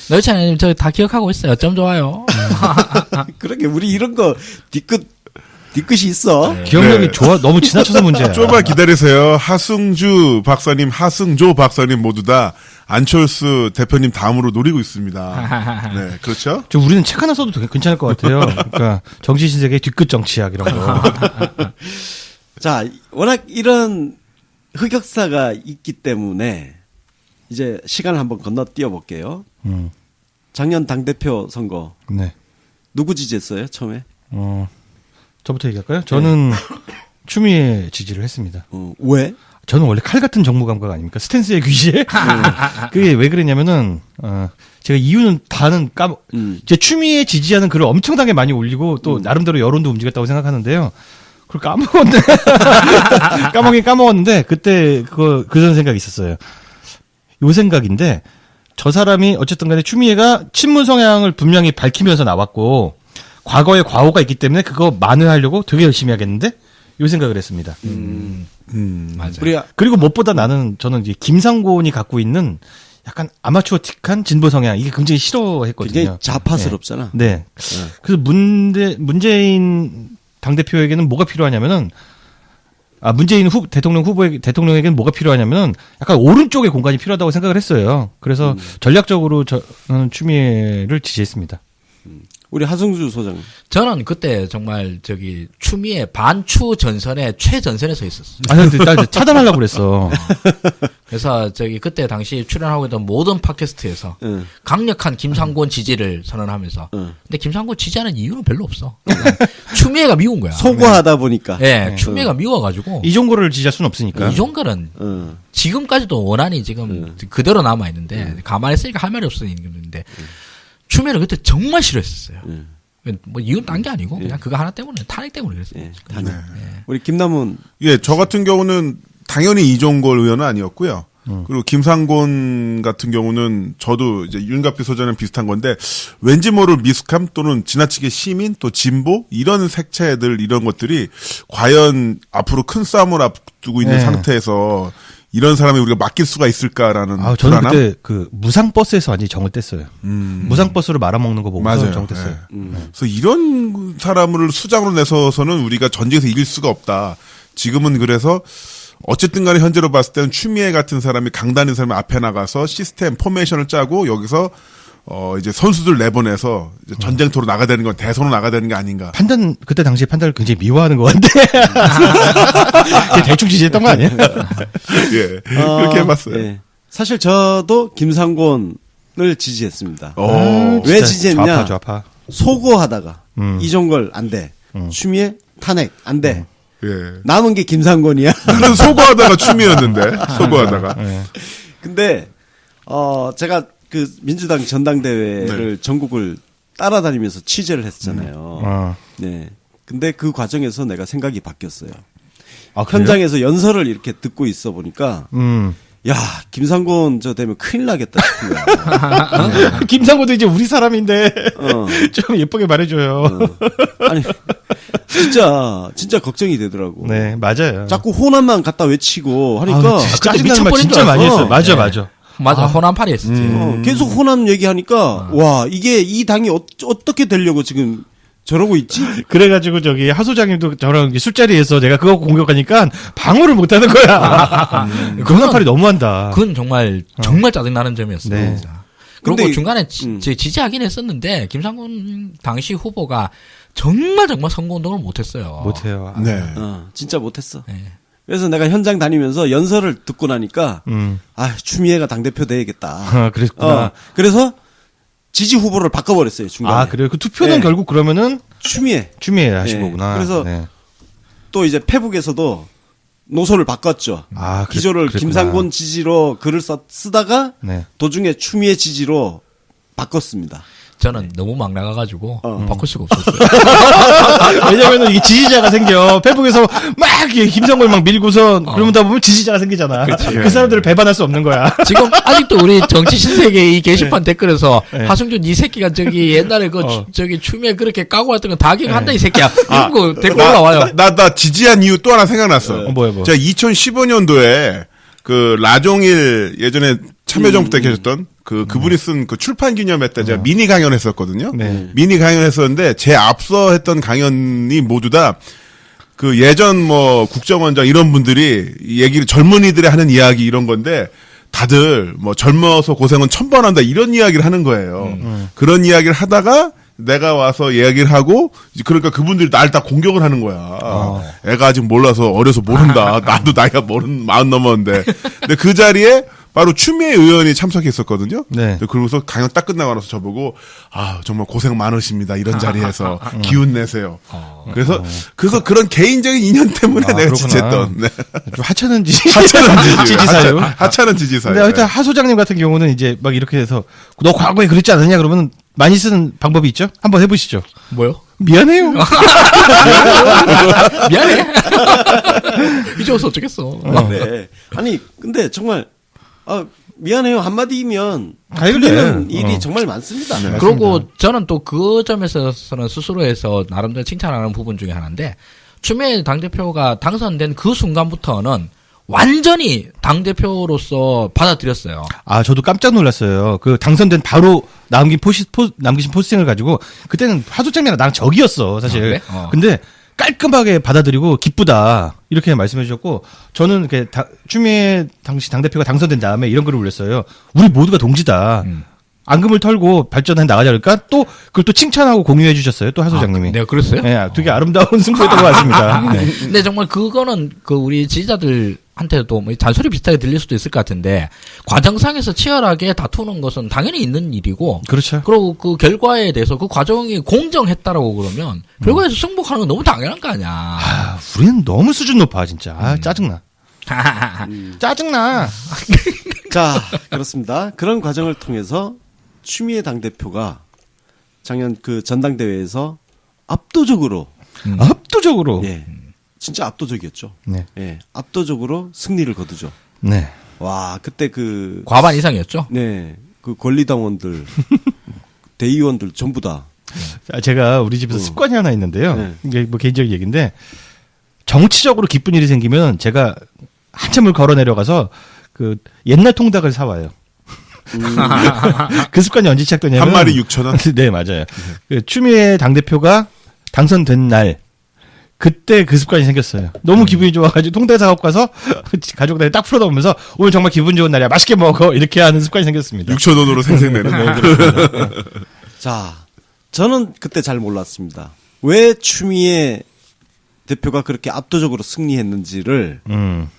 노회찬님 저 다 기억하고 있어요. 어쩜 좋아요. 그러게 우리 이런 거 뒤끝이 있어. 기억력이 네. 좋아 너무 지나쳐서 문제야. 조금만 기다리세요. 하승주 박사님, 하승조 박사님 모두 다 안철수 대표님 다음으로 노리고 있습니다. 네, 그렇죠? 저 우리는 책 하나 써도 괜찮을 것 같아요. 그러니까 정치 신세계 뒤끝 정치학 이런 거. 자, 워낙 이런 흑역사가 있기 때문에 이제 시간을 한번 건너뛰어 볼게요. 작년 당대표 선거 네. 누구 지지했어요 처음에? 저부터 얘기할까요? 저는 추미애 지지를 했습니다. 왜? 저는 원래 칼 같은 정무 감각 아닙니까? 스탠스의 귀시에. 그게 왜 그랬냐면은 제가 이유는 다는 제 추미애 지지하는 글을 엄청나게 많이 올리고 또 나름대로 여론도 움직였다고 생각하는데요. 그걸 까먹었네. 까먹었는데 그때 그런 생각이 있었어요. 요 생각인데 저 사람이 어쨌든 간에 추미애가 친문 성향을 분명히 밝히면서 나왔고 과거에 과오가 있기 때문에 그거 만회하려고 되게 열심히 하겠는데 요 생각을 했습니다. 맞아요. 그리고 무엇보다 저는 이제 김상곤이 갖고 있는 약간 아마추어틱한 진보 성향 이게 굉장히 싫어했거든요. 굉장히 좌파스럽잖아. 네. 그래서 문재인 당대표에게는 뭐가 필요하냐면은 문재인 대통령에게는 뭐가 필요하냐면은 약간 오른쪽의 공간이 필요하다고 생각을 했어요. 그래서 전략적으로 저는 추미애를 지지했습니다. 우리 하승주 소장. 저는 그때 정말 추미애 반추 전선에 최전선에 서 있었어요. 근데 나 차단하려고 그랬어. 그래서 그때 당시 출연하고 있던 모든 팟캐스트에서 강력한 김상곤 지지를 선언하면서 근데 김상곤 지지하는 이유는 별로 없어. 추미애가 미운 거야. 소구하다 보니까. 네, 추미애가 미워가지고. 이종거를 지지할 수는 없으니까. 이종거는 지금까지도 원한이 지금 그대로 남아 있는데 가만히 있으니까 할 말이 없으니까 추미애를 그때 정말 싫어했었어요. 뭐 이유는 딴 게 아니고 그냥 그거 하나 때문에 탄핵 때문에 그랬어요. 우리 김남훈. 예, 저 같은 경우는 당연히 이종걸 의원은 아니었고요. 그리고 김상곤 같은 경우는 저도 이제 윤갑비 소장은 비슷한 건데 왠지 모를 미숙함 또는 지나치게 시민 또 진보 이런 색채들 이런 것들이 과연 앞으로 큰 싸움을 앞두고 있는 상태에서 이런 사람이 우리가 맡길 수가 있을까라는 저는 불안함? 그때 무상버스에서 완전히 정을 뗐어요. 무상버스로 말아먹는 거 보고서 정을 뗐어요. 그래서 이런 사람을 수장으로 내서서는 우리가 전쟁에서 이길 수가 없다. 지금은 그래서 어쨌든 간에 현재로 봤을 때는 추미애 같은 사람이 강단인 사람이 앞에 나가서 시스템 포메이션을 짜고 여기서 이제 선수들 내보내서 이제 전쟁터로 나가야 되는 건 대선으로 나가야 되는 게 아닌가. 그때 당시에 판단을 굉장히 미워하는 것 같은데. 대충 지지했던 거 아니에요? 예. 그렇게 해봤어요. 예. 사실 저도 김상곤을 지지했습니다. 왜 진짜 지지했냐? 좌파. 소고하다가 이종걸 안 돼. 추미애 탄핵 안 돼. 남은 게 김상곤이야. 그래서 소거하다가 추미애였는데 소거하다가. 근데 제가 그 민주당 전당대회를 전국을 따라다니면서 취재를 했잖아요. 네. 근데 그 과정에서 내가 생각이 바뀌었어요. 현장에서 연설을 이렇게 듣고 있어 보니까 야, 김상곤 되면 큰일 나겠다 싶은 거야. 김상곤도 이제 우리 사람인데 좀 예쁘게 말해줘요. 아니 진짜 걱정이 되더라고. 네, 맞아요. 자꾸 호남만 갖다 외치고 하니까 짜증나는 말 진짜 많이 했어요. 맞아. 호남팔이 했었지. 계속 호남 얘기하니까 와, 이게 이 당이 어떻게 되려고 지금 저러고 있지? 그래가지고 하소장님도 저랑 술자리에서 내가 그거 공격하니까 방어를 못하는 거야. 호남팔이 너무한다. 그건 정말 짜증나는 점이었어요. 네. 진짜. 그리고 중간에 지지하긴 했었는데 김상곤 당시 후보가 정말 선거운동을 못했어요. 못해요. 네. 진짜 못했어. 네. 그래서 내가 현장 다니면서 연설을 듣고 나니까 추미애가 당대표 돼야겠다. 그랬구나. 그래서 지지 후보를 바꿔버렸어요, 중간에. 그래요? 그 투표는 결국 그러면은 추미애 하신 거구나. 그래서 또 이제 페북에서도 노선을 바꿨죠. 기조를 그랬구나. 김상곤 지지로 글을 쓰다가 도중에 추미애 지지로 바꿨습니다. 저는 너무 막 나가가지고 바꿀 수가 없었어요. 왜냐면은 이게 지지자가 생겨. 페북에서 막 김성걸 막 밀고서 그러다 보면 지지자가 생기잖아. 그 사람들을 배반할 수 없는 거야. 지금 아직도 우리 정치 신세계 이 게시판 댓글에서 하승준 이 새끼가 저기 옛날에 저기 추미애 그렇게 까고 왔던 거 다 기억한다 이 새끼야. 이런 거 댓글 올라와요. 나 지지한 이유 또 하나 생각났어. 뭐야. 제가 2015년도에 그 라종일 예전에 참여정부 때 계셨던 그분이 쓴 그 출판 기념회 때 제가 미니 강연했었거든요. 네. 미니 강연했었는데 제 앞서 했던 강연이 모두 다 그 예전 뭐 국정원장 이런 분들이 얘기를 젊은이들이 하는 이야기 이런 건데 다들 뭐 젊어서 고생은 1000번 한다 이런 이야기를 하는 거예요. 그런 이야기를 하다가 내가 와서 이야기를 하고 그러니까 그분들이 날 다 공격을 하는 거야. 애가 아직 몰라서 어려서 모른다. 나도 나이가 40 넘었는데. 근데 그 자리에 바로 추미애 의원이 참석했었거든요. 네. 그러고서 강연 딱 끝나고 나서 저보고 정말 고생 많으십니다. 이런 자리에서 기운 내세요. 그래서 그런 개인적인 인연 때문에 내가 그렇구나. 지지했던. 네. 좀 하찮은 지지사요. 하찮은 근데 지지사요. 하여튼 하 소장님 같은 경우는 이제 막 이렇게 해서 너 과거에 그랬지 않았냐 그러면 많이 쓰는 방법이 있죠? 한번 해보시죠. 뭐요? 미안해요. 미안해. 이제 와서 어쩌겠어. 네. 아니 근데 정말 미안해요 한마디면 아이고, 풀리는 네. 일이 정말 많습니다. 네. 그리고 저는 또 그 점에서는 스스로에서 나름대로 칭찬하는 부분 중에 하나인데 추미애 당대표가 당선된 그 순간부터는 완전히 당대표로서 받아들였어요. 저도 깜짝 놀랐어요. 그 당선된 바로 남기신 포스팅을 가지고 그때는 하 소장님이랑 나랑 적이었어 사실. 그래? 근데 깔끔하게 받아들이고 기쁘다 이렇게 말씀해 주셨고 저는 이렇게 추미애 당시 당대표가 당선된 다음에 이런 글을 올렸어요. 우리 모두가 동지다. 앙금을 털고 발전해 나가자 그러니까 또 그걸 또 칭찬하고 공유해 주셨어요. 또 하 소장님이. 내가 그랬어요? 네, 되게 아름다운 승부였던 것 같습니다. 네. 근데 정말 그거는 우리 지지자들한테도 뭐 잔소리 비슷하게 들릴 수도 있을 것 같은데 과정상에서 치열하게 다투는 것은 당연히 있는 일이고 그렇죠. 그리고 그 결과에 대해서 그 과정이 공정했다라고 그러면 결과에서 승복하는 건 너무 당연한 거 아니야. 우리는 너무 수준 높아 진짜. 짜증나. 짜증나. 자 그렇습니다. 그런 과정을 통해서 추미애 당대표가 작년 그 전당대회에서 압도적으로 예. 진짜 압도적이었죠. 네. 예, 압도적으로 승리를 거두죠. 네. 와 그때 그 과반 이상이었죠? 네, 그 권리당원들, 대의원들 전부 다. 제가 우리 집에서 습관이 하나 있는데요. 네. 이게 뭐 개인적인 얘기인데 정치적으로 기쁜 일이 생기면 제가 한참을 걸어 내려가서 그 옛날 통닭을 사와요. 그 습관이 언제 시작되냐면 한 마리 6,000원? 네 맞아요. 그 추미애 당대표가 당선된 날 그때 그 습관이 생겼어요. 너무 기분이 좋아가지고 통닭 사갖고 가서 가족들이 딱 풀어다 보면서 오늘 정말 기분 좋은 날이야 맛있게 먹어 이렇게 하는 습관이 생겼습니다. 6,000원으로 생생내는. 네, 그렇습니다. 네. 자, 저는 그때 잘 몰랐습니다. 왜 추미애 대표가 그렇게 압도적으로 승리했는지를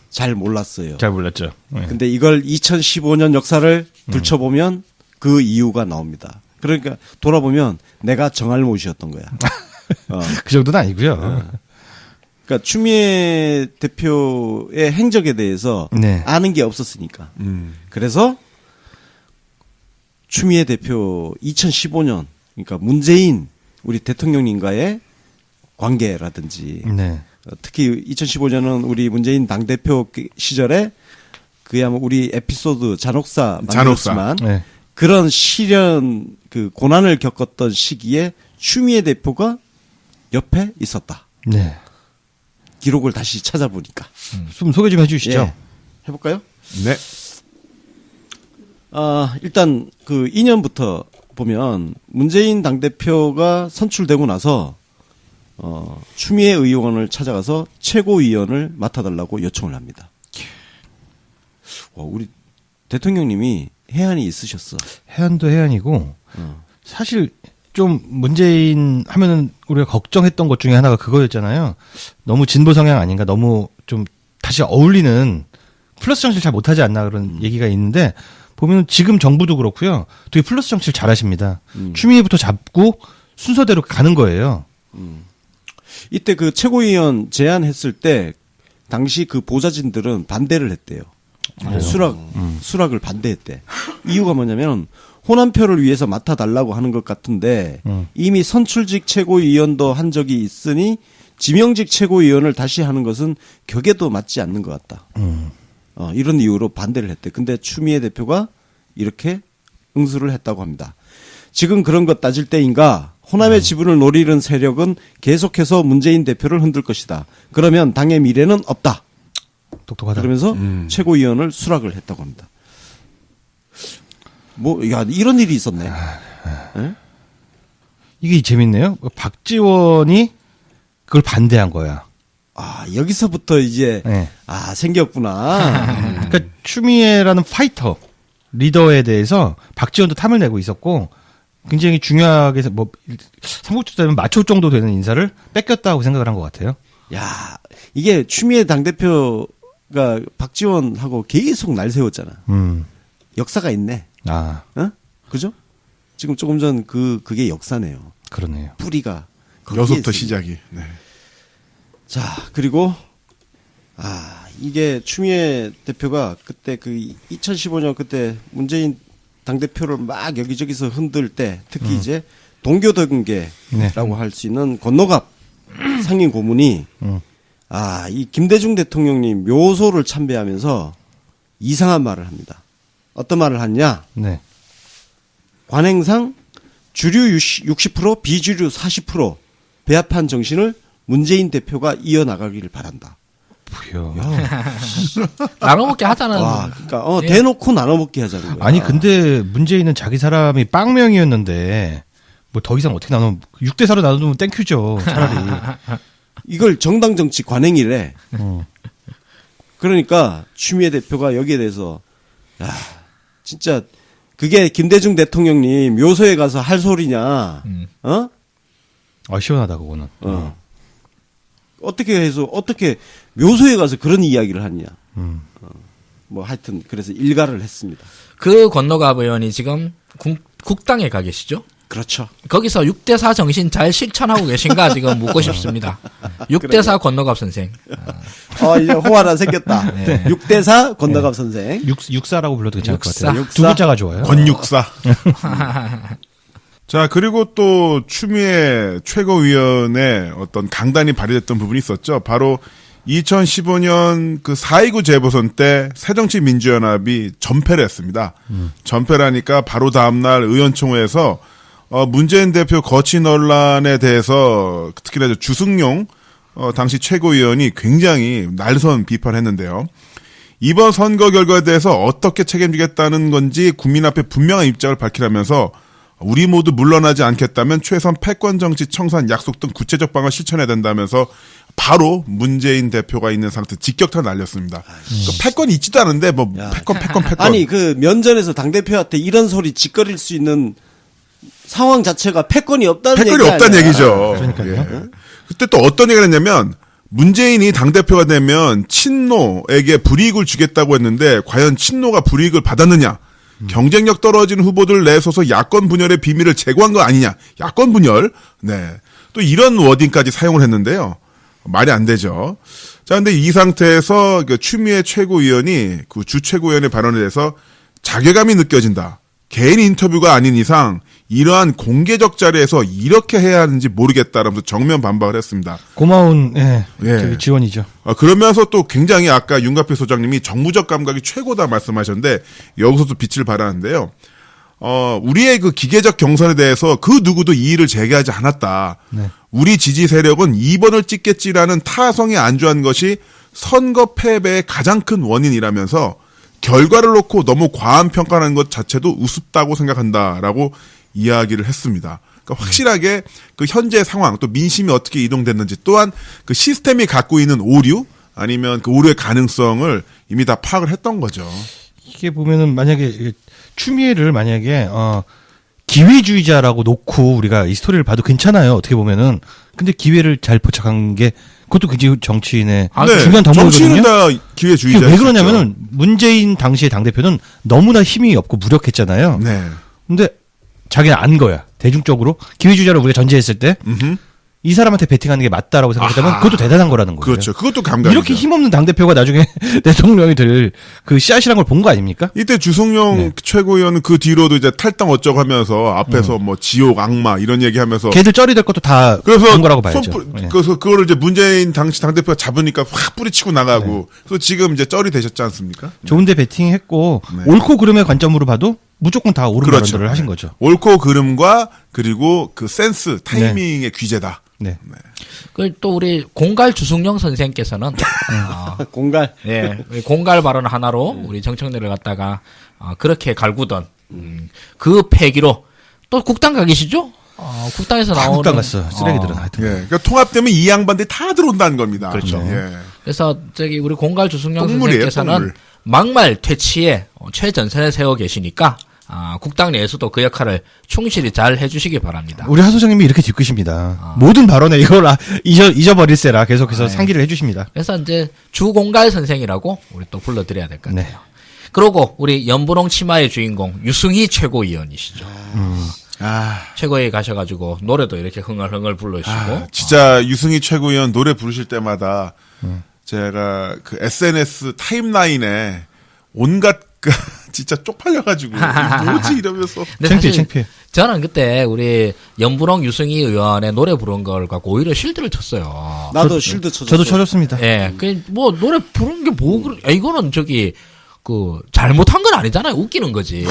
잘 몰랐어요. 잘 몰랐죠. 네. 근데 이걸 2015년 역사를 들춰보면 그 이유가 나옵니다. 그러니까 돌아보면 내가 정알못이었던 거야. 그 정도는 아니고요. 그러니까 추미애 대표의 행적에 대해서 네. 아는 게 없었으니까. 그래서 추미애 대표 2015년 그러니까 문재인 우리 대통령님과의 관계라든지 네. 특히 2015년은 우리 문재인 당대표 시절에 그야말로 우리 에피소드 잔혹사 만들었지만 네. 그런 시련 그 고난을 겪었던 시기에 추미애 대표가 옆에 있었다. 네. 기록을 다시 찾아보니까. 좀 소개 좀 해주시죠. 예. 해볼까요? 네. 일단 그 2년부터 보면 문재인 당대표가 선출되고 나서 추미애 의원을 찾아가서 최고위원을 맡아달라고 요청을 합니다. 우리 대통령님이 해안이 있으셨어. 해안도 해안이고 사실 좀 문재인 하면은 우리가 걱정했던 것 중에 하나가 그거였잖아요. 너무 진보 성향 아닌가, 너무 좀 다시 어울리는 플러스 정치를 잘 못하지 않나 그런 얘기가 있는데 보면 지금 정부도 그렇고요. 되게 플러스 정치를 잘하십니다. 추미애부터 잡고 순서대로 가는 거예요. 이때 그 최고위원 제안했을 때 당시 그 보좌진들은 반대를 했대요. 수락을 반대했대. 이유가 뭐냐면 호남표를 위해서 맡아달라고 하는 것 같은데 이미 선출직 최고위원도 한 적이 있으니 지명직 최고위원을 다시 하는 것은 격에도 맞지 않는 것 같다. 이런 이유로 반대를 했대. 근데 추미애 대표가 이렇게 응수를 했다고 합니다. 지금 그런 것 따질 때인가? 호남의 지분을 노리는 세력은 계속해서 문재인 대표를 흔들 것이다. 그러면 당의 미래는 없다. 똑똑하다. 그러면서 최고위원을 수락을 했다고 합니다. 이런 일이 있었네. 네? 이게 재밌네요. 박지원이 그걸 반대한 거야. 여기서부터 이제 네. 생겼구나. 그러니까 추미애라는 파이터 리더에 대해서 박지원도 탐을 내고 있었고 굉장히 중요하게 삼국지자면 마초 정도 되는 인사를 뺏겼다고 생각을 한 것 같아요. 야, 이게 추미애 당대표가 박지원하고 계속 날 세웠잖아. 역사가 있네. 그죠? 지금 조금 전 그게 역사네요. 그러네요. 뿌리가. 여기서부터 시작이. 네. 자, 그리고, 이게 추미애 대표가 그때 2015년 그때 문재인 당대표를 막 여기저기서 흔들 때 특히 이제 동교동계라고 할 수 있는 권노갑 상임 고문이 이 김대중 대통령님 묘소를 참배하면서 이상한 말을 합니다. 어떤 말을 하냐? 네. 관행상 주류 60% 비주류 40% 배합한 정신을 문재인 대표가 이어나가기를 바란다. 나눠먹게 하자는. 그러니까 대놓고 나눠먹게 하자는 거야. 아니 근데 문재인은 자기 사람이 빵명이었는데 뭐 더 이상 어떻게 나누면 6대4로 나누면 땡큐죠. 차라리. 이걸 정당 정치 관행이래. 그러니까 추미애 대표가 여기에 대해서 진짜 그게 김대중 대통령님 묘소에 가서 할 소리냐? 시원하다 그거는. 어떻게 묘소에 가서 그런 이야기를 하느냐. 하여튼 그래서 일가를 했습니다. 그 권노갑 의원이 지금 국당에 가 계시죠? 그렇죠. 거기서 6대4 정신 잘 실천하고 계신가 지금 묻고 싶습니다. 6대4 권노갑 선생. 이제 호 하나 생겼다. 네. 6대4 권노갑 선생. 육사라고 불러도 괜찮을 것 육사. 같아요. 두 글자가 좋아요. 권육사. 자, 그리고 또 추미애 최고위원의 어떤 강단이 발휘됐던 부분이 있었죠. 바로 2015년 그 4.29 재보선 때 새정치민주연합이 전패를 했습니다. 전패를 하니까 바로 다음날 의원총회에서 문재인 대표 거취 논란에 대해서 특히나 주승용 당시 최고위원이 굉장히 날선 비판을 했는데요. 이번 선거 결과에 대해서 어떻게 책임지겠다는 건지 국민 앞에 분명한 입장을 밝히라면서 우리 모두 물러나지 않겠다면 최소한 패권 정치 청산 약속 등 구체적 방안 실천해야 된다면서 바로 문재인 대표가 있는 상태 직격탄을 날렸습니다. 그러니까 패권이 있지도 않은데 패권. 아니 그 면전에서 당대표한테 이런 소리 짓거릴 수 있는 상황 자체가 패권이 없다는 패권이 없다는 얘기죠. 예. 그때 또 어떤 얘기를 했냐면 문재인이 당대표가 되면 친노에게 불이익을 주겠다고 했는데 과연 친노가 불이익을 받았느냐. 경쟁력 떨어지는 후보들 내서서 야권 분열의 비밀을 제거한 거 아니냐. 야권 분열. 네. 또 이런 워딩까지 사용을 했는데요. 말이 안 되죠. 자, 근데 이 상태에서 추미애 최고위원이 그 주 최고위원의 발언에 대해서 자괴감이 느껴진다. 개인 인터뷰가 아닌 이상 이러한 공개적 자리에서 이렇게 해야 하는지 모르겠다라면서 정면 반박을 했습니다. 고마운 지원이죠. 그러면서 또 굉장히 아까 윤갑표 소장님이 정무적 감각이 최고다 말씀하셨는데 여기서도 빛을 발하는데요. 우리의 그 기계적 경선에 대해서 그 누구도 이의를 제기하지 않았다. 네. 우리 지지 세력은 2번을 찍겠지라는 타성에 안주한 것이 선거 패배의 가장 큰 원인이라면서 결과를 놓고 너무 과한 평가하는 것 자체도 우습다고 생각한다라고 이야기를 했습니다. 그러니까 확실하게 그 현재 상황 또 민심이 어떻게 이동됐는지 또한 그 시스템이 갖고 있는 오류 아니면 그 오류의 가능성을 이미 다 파악을 했던 거죠. 이게 보면은 만약에 추미애를 만약에 기회주의자라고 놓고 우리가 이 스토리를 봐도 괜찮아요. 어떻게 보면은 근데 기회를 잘 포착한 게 그것도 굉장히 정치인의 중요한 덕목이거든요. 정치인은 다 기회주의자. 왜 그러냐면은 문재인 당시의 당대표는 너무나 힘이 없고 무력했잖아요. 네. 근데 자기는 안 거야. 대중적으로 기회주의자를 우리가 전제했을 때 이 사람한테 베팅하는 게 맞다라고 생각하면 아하. 그것도 대단한 거라는 거예요. 그렇죠. 그것도 감각이죠. 이렇게 힘없는 당대표가 나중에 대통령이 될 그 씨앗이란 걸 본 거 아닙니까? 이때 주성용 네. 최고위원은 그 뒤로도 이제 탈당 어쩌고 하면서 앞에서 뭐 지옥 악마 이런 얘기하면서 걔들 쩔이 될 것도 다 그래서 본 거라고 봐야죠. 예. 그래서 그거를 이제 문재인 당시 당대표가 잡으니까 확 뿌리치고 나가고 그래서 지금 이제 쩔이 되셨지 않습니까? 좋은데 베팅했고 네. 옳고 그름의 관점으로 봐도 무조건 다 옳은 그렇죠. 발언들을 하신 거죠. 옳고 그름과 그리고 그 센스 타이밍의 귀재다. 네. 또 우리 공갈 주승용 선생께서는 공갈. 예, 공갈 발언 하나로 우리 정청래를 갖다가 그렇게 갈구던 그 패기로 또 국당 가 계시죠? 국당에서 나오는 국당 갔어. 쓰레기들은 하여튼. 예. 그러니까 통합되면 이 양반들이 다 들어온다는 겁니다. 그렇죠. 예. 그래서 저기 우리 공갈 주승용 똥물이에요, 선생께서는 똥물. 막말 퇴치에 최전선에 세워 계시니까 국당 내에서도 그 역할을 충실히 잘 해주시기 바랍니다. 우리 하 소장님이 이렇게 뒤끝입니다. 모든 발언에 이걸 잊어버릴세라 계속해서 상기를 해주십니다. 그래서 이제 주공갈 선생이라고 우리 또 불러드려야 될 것 같아요. 네. 그러고 우리 연분홍 치마의 주인공 유승희 최고위원이시죠. 최고위에 가셔가지고 노래도 이렇게 흥얼흥얼 불러주시고 진짜 유승희 최고위원 노래 부르실 때마다 제가 그 SNS 타임라인에 온갖 진짜 쪽팔려가지고 뭐지 이러면서 근데 창피해, 사실 창피해. 저는 그때 우리 연분홍 유승희 의원의 노래 부른 걸 갖고 오히려 실드를 쳤어요. 나도 실드 쳐줬어. 저도 쳐줬습니다. 예, 뭐 노래 부른 게 뭐 이거는 저기 잘못한 건 아니잖아요. 웃기는 거지.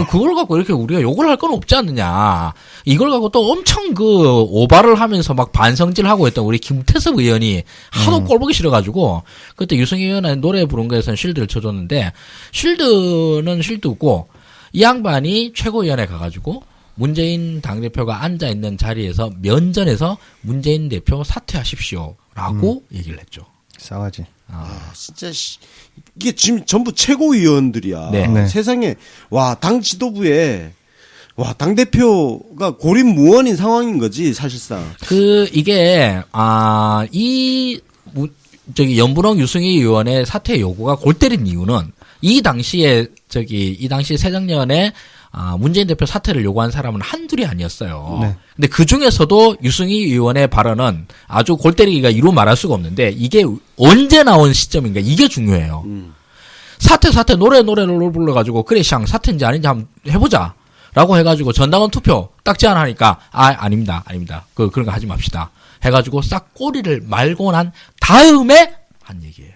그걸 갖고 이렇게 우리가 욕을 할 건 없지 않느냐. 이걸 갖고 또 엄청 오바를 하면서 막 반성질하고 했던 우리 김태섭 의원이 하도 꼴보기 싫어가지고 그때 유승희 의원의 노래 부른 거에서는 실드를 쳐줬는데 실드는 실드고 이 양반이 최고위원회 가가지고 문재인 당대표가 앉아있는 자리에서 면전에서 문재인 대표 사퇴하십시오라고 얘기를 했죠. 싸가지. 진짜 이게 지금 전부 최고위원들이야. 네. 네. 세상에 와 당 지도부에 와 당 대표가 고립무원인 상황인 거지 사실상. 이게 저기 연분홍 유승희 의원의 사퇴 요구가 골 때린 이유는 이 당시 새정년에 문재인 대표 사퇴를 요구한 사람은 한둘이 아니었어요. 네. 근데 그 중에서도 유승희 의원의 발언은 아주 골 때리기가 이루 말할 수가 없는데 이게 언제 나온 시점인가 이게 중요해요. 사퇴 노래를 불러가지고 그래 샹 사퇴인지 아닌지 한번 해보자. 라고 해가지고 전당원 투표 딱 제안하니까 아닙니다. 그런 거 하지 맙시다. 해가지고 싹 꼬리를 말고 난 다음에 한 얘기예요.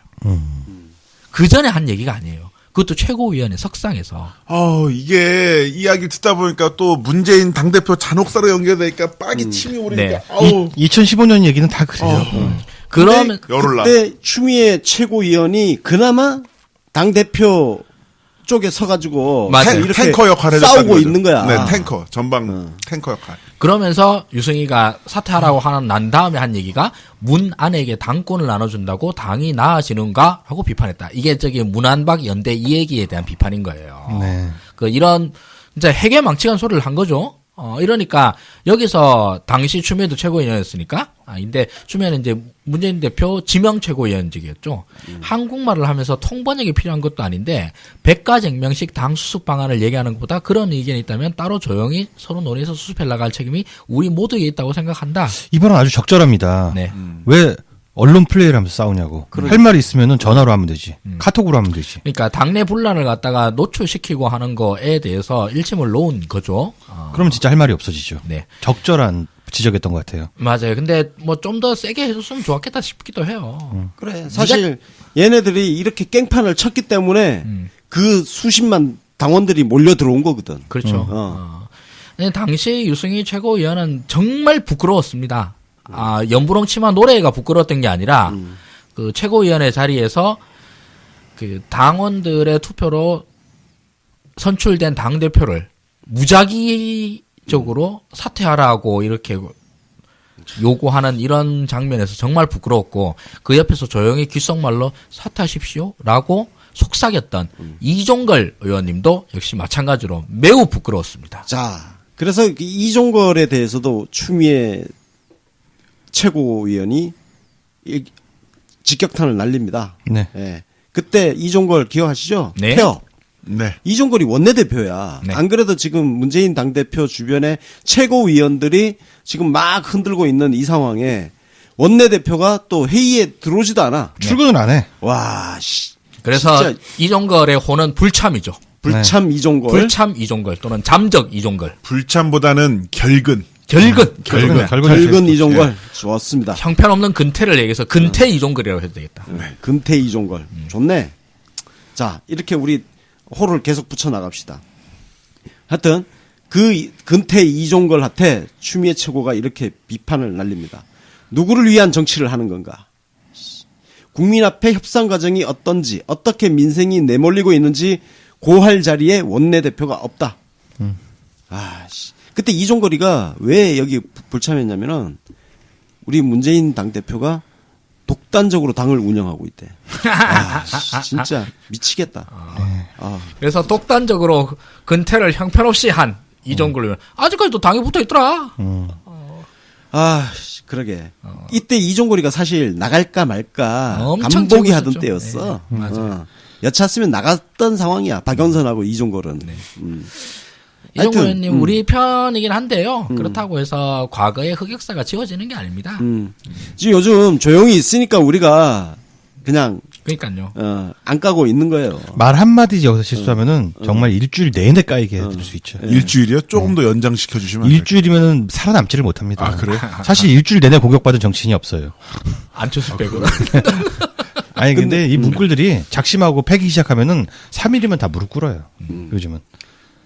그 전에 한 얘기가 아니에요. 그것도 최고위원회 석상에서. 이게 이야기를 듣다 보니까 또 문재인 당대표 잔혹사로 연결되니까 빡이 침이 오르니까 네. 2015년 얘기는 다 그래요. 그러면 열올라. 그때 추미애 최고위원이 그나마 당 대표 쪽에 서가지고 맞아요. 이렇게 탱커 역할을 싸우고 했다는 거죠. 있는 거야. 네, 탱커 전방 탱커 역할. 그러면서 유승희가 사퇴하라고 하는 난 다음에 한 얘기가 문 안에게 당권을 나눠준다고 당이 나아지는가? 라고 비판했다. 이게 문안박 연대 이 얘기에 대한 비판인 거예요. 네. 이런 이제 해괴망측한 소리를 한 거죠. 이러니까 여기서 당시 추미애도 최고위원이었으니까 근데 추미애는 이제 문재인 대표 지명 최고위원직이었죠. 한국말을 하면서 통번역이 필요한 것도 아닌데 백가쟁명식 당 수습 방안을 얘기하는 것보다 그런 의견이 있다면 따로 조용히 서로 논의해서 수습해 나갈 책임이 우리 모두에 있다고 생각한다. 이 발언 아주 적절합니다. 네. 왜 언론 플레이를 하면서 싸우냐고. 할 말이 있으면은 전화로 하면 되지. 카톡으로 하면 되지. 그러니까 당내 분란을 갖다가 노출시키고 하는 거에 대해서 일침을 놓은 거죠. 그러면 진짜 할 말이 없어지죠. 네. 적절한 지적이었던 것 같아요. 맞아요. 근데 뭐 좀 더 세게 해줬으면 좋았겠다 싶기도 해요. 그래 사실 얘네들이 이렇게 깽판을 쳤기 때문에 그 수십만 당원들이 몰려 들어온 거거든. 그렇죠. 근데 당시 유승희 최고위원은 정말 부끄러웠습니다. 연분홍 치마 노래가 부끄러웠던 게 아니라 그 최고위원회 자리에서 그 당원들의 투표로 선출된 당 대표를 무작위적으로 사퇴하라고 이렇게 요구하는 이런 장면에서 정말 부끄러웠고 그 옆에서 조용히 귓속말로 사퇴하십시오라고 속삭였던 이종걸 의원님도 역시 마찬가지로 매우 부끄러웠습니다. 자 그래서 이종걸에 대해서도 추미애 최고위원이 직격탄을 날립니다. 네. 예. 그때 이종걸 기억하시죠? 네. 태업. 네. 이종걸이 원내대표야. 네. 안 그래도 지금 문재인 당대표 주변에 최고위원들이 지금 막 흔들고 있는 이 상황에 원내대표가 또 회의에 들어오지도 않아. 출근을 안 해. 와, 씨. 그래서 진짜 이종걸의 호는 불참이죠. 불참 이종걸. 불참 이종걸 또는 잠적 이종걸. 불참보다는 결근. 결근 이종걸. 좋습니다. 형편없는 근태를 얘기해서 근태 이종걸이라고 해도 되겠다. 근태 이종걸. 좋네. 자, 이렇게 우리 호를 계속 붙여나갑시다. 하여튼 그 근태 이종걸한테 추미애 최고가 이렇게 비판을 날립니다. 누구를 위한 정치를 하는 건가? 국민 앞에 협상 과정이 어떤지, 어떻게 민생이 내몰리고 있는지 고할 자리에 원내대표가 없다. 그때 이종걸이가 왜 여기 불참했냐면은 우리 문재인 당대표가 독단적으로 당을 운영하고 있대. 진짜 미치겠다. 그래서 독단적으로 근태를 형편없이 한 이종걸은 아직까지도 당에 붙어 있더라. 그러게. 이때 이종걸이가 사실 나갈까 말까 엄청 간보기 찍고 하던 있었죠. 때였어. 네, 맞아요. 여찼으면 나갔던 상황이야. 박영선하고 이종걸은. 이종걸 하여튼, 의원님 우리 편이긴 한데요. 그렇다고 해서 과거의 흑역사가 지워지는 게 아닙니다. 지금 요즘 조용히 있으니까 우리가 그냥 그러니까요. 안 까고 있는 거예요. 말 한마디 여기서 실수하면은 정말 일주일 내내 까이게 해드릴 수 있죠. 일주일이요? 조금 더 연장시켜주시면 안 될까요? 일주일이면은 살아남지를 못합니다. 아, 그래요? 사실 일주일 내내 공격받은 정치인이 없어요. 안철수 빼고. 아니 근데 이 문구들이 작심하고 패기 시작하면은 3일이면 다 무릎 꿇어요. 요즘은.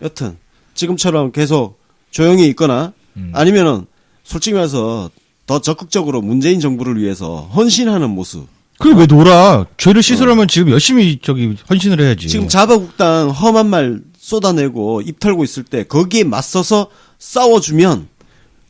여튼 지금처럼 계속 조용히 있거나 아니면은 솔직히 말해서 더 적극적으로 문재인 정부를 위해서 헌신하는 모습. 그걸 왜 놀아? 죄를 씻으려면 지금 열심히 헌신을 해야지. 지금 자유한국당 험한 말 쏟아내고 입 털고 있을 때 거기에 맞서서 싸워주면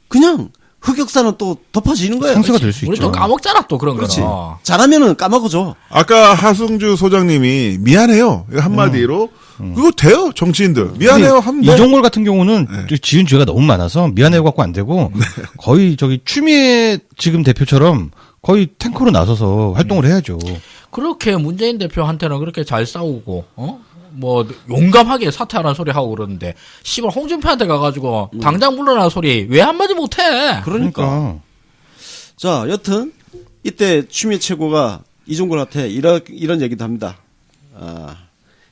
그냥 흑역사는 또 덮어지는 거예요. 상처가 될 수 우리 있죠. 또 까먹잖아 또 그런 그렇지. 거는. 잘하면은 까먹어줘. 아까 하승주 소장님이 미안해요. 이거 한마디로. 그거 돼요, 정치인들. 미안해요, 하면 돼. 이종걸 같은 경우는 지은 죄가 너무 많아서 미안해요 갖고 안 되고 거의 추미애 지금 대표처럼 거의 탱커로 나서서 활동을 해야죠. 그렇게 문재인 대표한테는 그렇게 잘 싸우고 뭐 용감하게 사퇴하라는 소리 하고 그러는데 씨발 홍준표한테 가가지고 당장 물러나는 소리 왜 한마디 못해? 그러니까. 자, 여튼 이때 추미애 최고가 이종걸한테 이런 얘기도 합니다.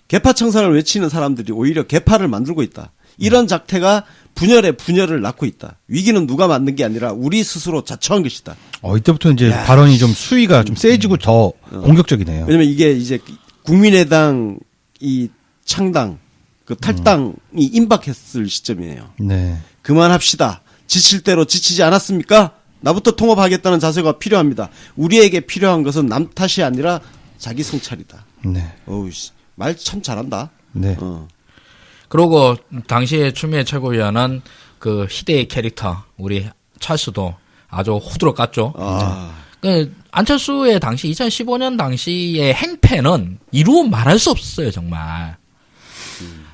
개파 청산을 외치는 사람들이 오히려 개파를 만들고 있다. 이런 작태가 분열에 분열을 낳고 있다. 위기는 누가 만든 게 아니라 우리 스스로 자초한 것이다. 이때부터 이제 발언이 좀 수위가 좀 세지고 더 공격적이네요. 왜냐면 이게 이제 국민의당 이 창당 그 탈당이 임박했을 시점이에요. 네. 그만합시다. 지칠 대로 지치지 않았습니까? 나부터 통합하겠다는 자세가 필요합니다. 우리에게 필요한 것은 남 탓이 아니라 자기 성찰이다. 네. 말 참 잘한다. 네. 그리고 당시에 추미애 최고위원은 그 희대의 캐릭터 우리 찰스도 아주 후드로 깠죠. 그 안철수의 당시 2015년 당시의 행패는 이루 말할 수 없었어요 정말.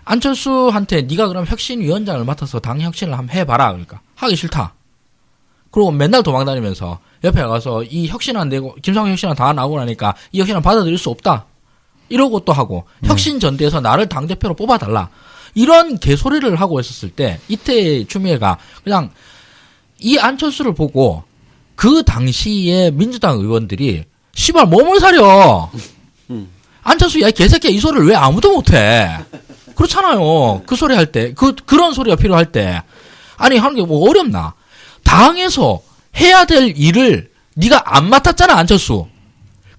안철수한테 네가 그럼 혁신위원장을 맡아서 당 혁신을 한번 해봐라. 그러니까 하기 싫다. 그리고 맨날 도망다니면서 옆에 가서 이 혁신 안 되고 김상훈 혁신안 다 나오고 나니까 이 혁신은 받아들일 수 없다. 이러고 또 하고 혁신 전대에서 나를 당대표로 뽑아달라. 이런 개소리를 하고 있었을 때 이때 추미애가 그냥 이 안철수를 보고 그 당시에 민주당 의원들이 씨발 몸을 사려. 안철수 야 개새끼야 이 소리를 왜 아무도 못해. 그렇잖아요. 그 소리 할 때 그런 소리가 필요할 때 아니 하는 게 뭐 어렵나. 당에서 해야 될 일을 네가 안 맡았잖아 안철수.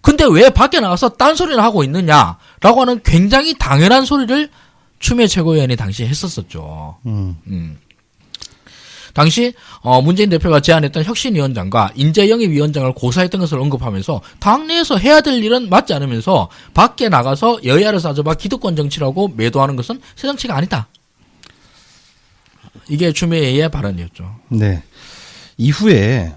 근데 왜 밖에 나가서 딴소리를 하고 있느냐라고 하는 굉장히 당연한 소리를 추미애 최고위원이 당시에 했었었죠. 당시 문재인 대표가 제안했던 혁신위원장과 인재영입위원장을 고사했던 것을 언급하면서 당내에서 해야 될 일은 맞지 않으면서 밖에 나가서 여야를 싸줘봐 기득권 정치라고 매도하는 것은 새 정치가 아니다. 이게 추미애의 발언이었죠. 네. 이후에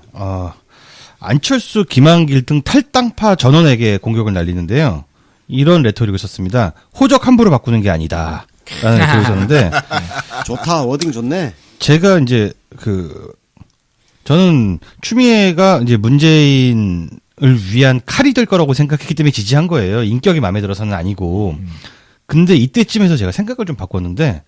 안철수, 김한길 등 탈당파 전원에게 공격을 날리는데요. 이런 레토릭을 썼습니다. 호적 함부로 바꾸는 게 아니다. 라는 레토릭을 썼는데. 좋다. 워딩 좋네. 제가 이제 저는 추미애가 이제 문재인을 위한 칼이 될 거라고 생각했기 때문에 지지한 거예요. 인격이 마음에 들어서는 아니고. 근데 이때쯤에서 제가 생각을 좀 바꿨는데,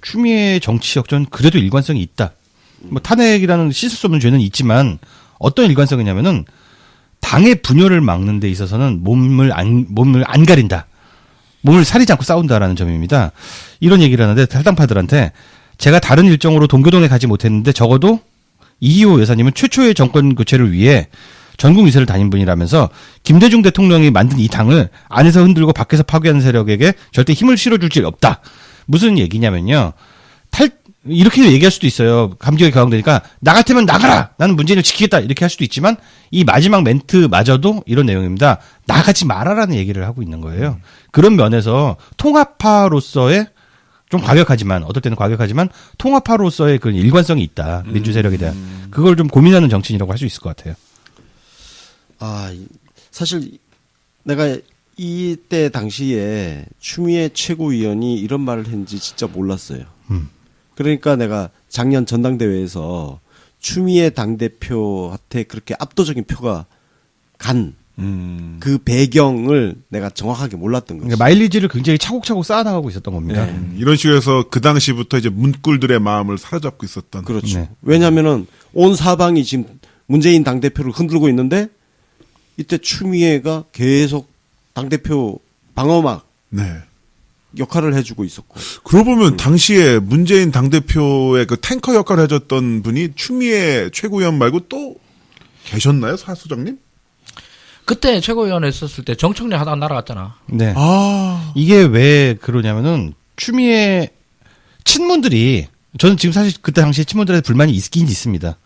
추미애 정치 역전 그래도 일관성이 있다. 뭐 탄핵이라는 씻을 수 없는 죄는 있지만 어떤 일관성이냐면은 당의 분열을 막는 데 있어서는 몸을 안 가린다. 몸을 사리지 않고 싸운다라는 점입니다. 이런 얘기를 하는데 탈당파들한테 제가 다른 일정으로 동교동에 가지 못했는데 적어도 이희호 여사님은 최초의 정권 교체를 위해 전국 이사를 다닌 분이라면서 김대중 대통령이 만든 이 당을 안에서 흔들고 밖에서 파괴하는 세력에게 절대 힘을 실어줄 일 없다. 무슨 얘기냐면요. 이렇게 얘기할 수도 있어요. 감기가 격앙되니까 나 같으면 나가라. 나는 문재인을 지키겠다. 이렇게 할 수도 있지만 이 마지막 멘트마저도 이런 내용입니다. 나가지 마라라는 얘기를 하고 있는 거예요. 그런 면에서 통합파로서의 좀 과격하지만 어떨 때는 과격하지만 통합파로서의 그 일관성이 있다. 민주 세력에 대한 그걸 좀 고민하는 정치인이라고 할 수 있을 것 같아요. 사실 내가 이때 당시에 추미애 최고위원이 이런 말을 했는지 진짜 몰랐어요. 그러니까 내가 작년 전당대회에서 추미애 당대표한테 그렇게 압도적인 표가 간 그 배경을 내가 정확하게 몰랐던 거죠. 그러니까 마일리지를 굉장히 차곡차곡 쌓아나가고 있었던 겁니다. 이런 식으로 해서 그 당시부터 이제 문꿀들의 마음을 사로잡고 있었던. 그렇죠. 네. 왜냐하면은 온 사방이 지금 문재인 당대표를 흔들고 있는데 이때 추미애가 계속 당대표 방어막 네. 역할을 해주고 있었고. 그러고 보면 당시에 문재인 당대표의 그 탱커 역할을 해줬던 분이 추미애 최고위원 말고 또 계셨나요, 사소장님? 그때 최고위원 했었을 때 정청래 하다가 날아갔잖아. 네. 이게 왜 그러냐면은 추미애 친문들이 저는 지금 사실 그때 당시에 친문들한테 불만이 있긴 있습니다.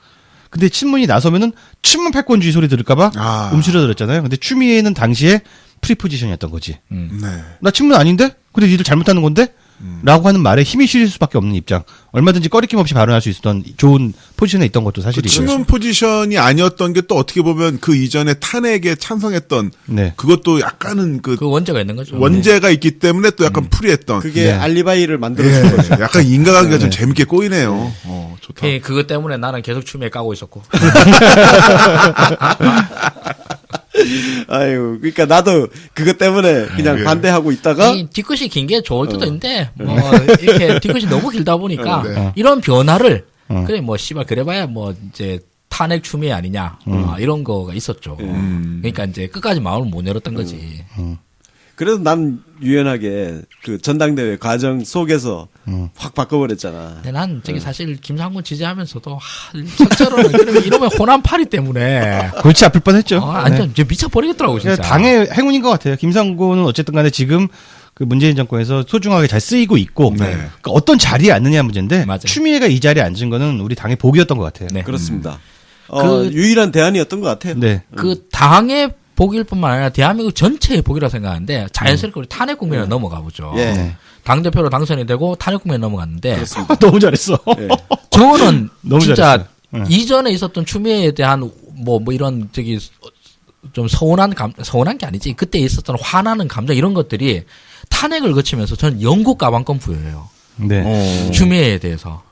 근데 친문이 나서면은 친문 패권주의 소리 들을까봐 움츠러들었잖아요. 근데 추미애는 당시에 프리포지션이었던 거지. 네. 나 친문 아닌데? 근데 니들 잘못하는 건데? 라고 하는 말에 힘이 실릴 수밖에 없는 입장. 얼마든지 꺼리낌 없이 발언할 수 있었던 좋은 포지션에 있던 것도 사실이고요. 친문 포지션이 아니었던 게 또 어떻게 보면 그 이전에 탄핵에 찬성했던 네. 그것도 약간은 그 원죄가 있는 거죠. 원죄가 있기 때문에 또 약간 프리했던. 그게 알리바이를 만들어준 거죠. 약간 인간관계가 좀 재밌게 꼬이네요. 좋다. 그것 때문에 나는 계속 추미애 까고 있었고. 아유, 그러니까 나도 그것 때문에 그냥 반대하고 있다가 이 뒤끝이 긴 게 좋을 때도 있는데 뭐 이렇게 뒤끝이 너무 길다 보니까 이런 변화를 그래 뭐 씨발 그래봐야 뭐 이제 탄핵 추미애 아니냐 이런 거가 있었죠. 그러니까 이제 끝까지 마음을 못 열었던 거지. 그래도 난 유연하게 그 전당대회 과정 속에서 확 바꿔버렸잖아. 근데 난 저기 사실 김상곤 지지하면서도 첫째로는 이러면 호남 파리 때문에 골치 아플 뻔했죠. 완전 미쳐버리겠더라고 진짜. 당의 행운인 것 같아요. 김상곤은 어쨌든 간에 지금 그 문재인 정권에서 소중하게 잘 쓰이고 있고 그러니까 어떤 자리에 앉느냐 문제인데 맞아요. 추미애가 이 자리에 앉은 거는 우리 당의 복이었던 것 같아요. 네. 그렇습니다. 그 유일한 대안이었던 것 같아요. 네. 그 당의 복일뿐만 아니라 대한민국 전체의 복이라 생각하는데 자연스럽게 우리 탄핵 국면에 넘어가 보죠. 예. 당대표로 당선이 되고 탄핵 국면에 넘어갔는데 너무 잘했어. 저는 너무 진짜 잘했어요. 이전에 있었던 추미애에 대한 뭐 이런 저기 좀 서운한 게 아니지. 그때 있었던 화나는 감정 이런 것들이 탄핵을 거치면서 저는 영국 가방권 부여해요. 네. 추미애에 대해서.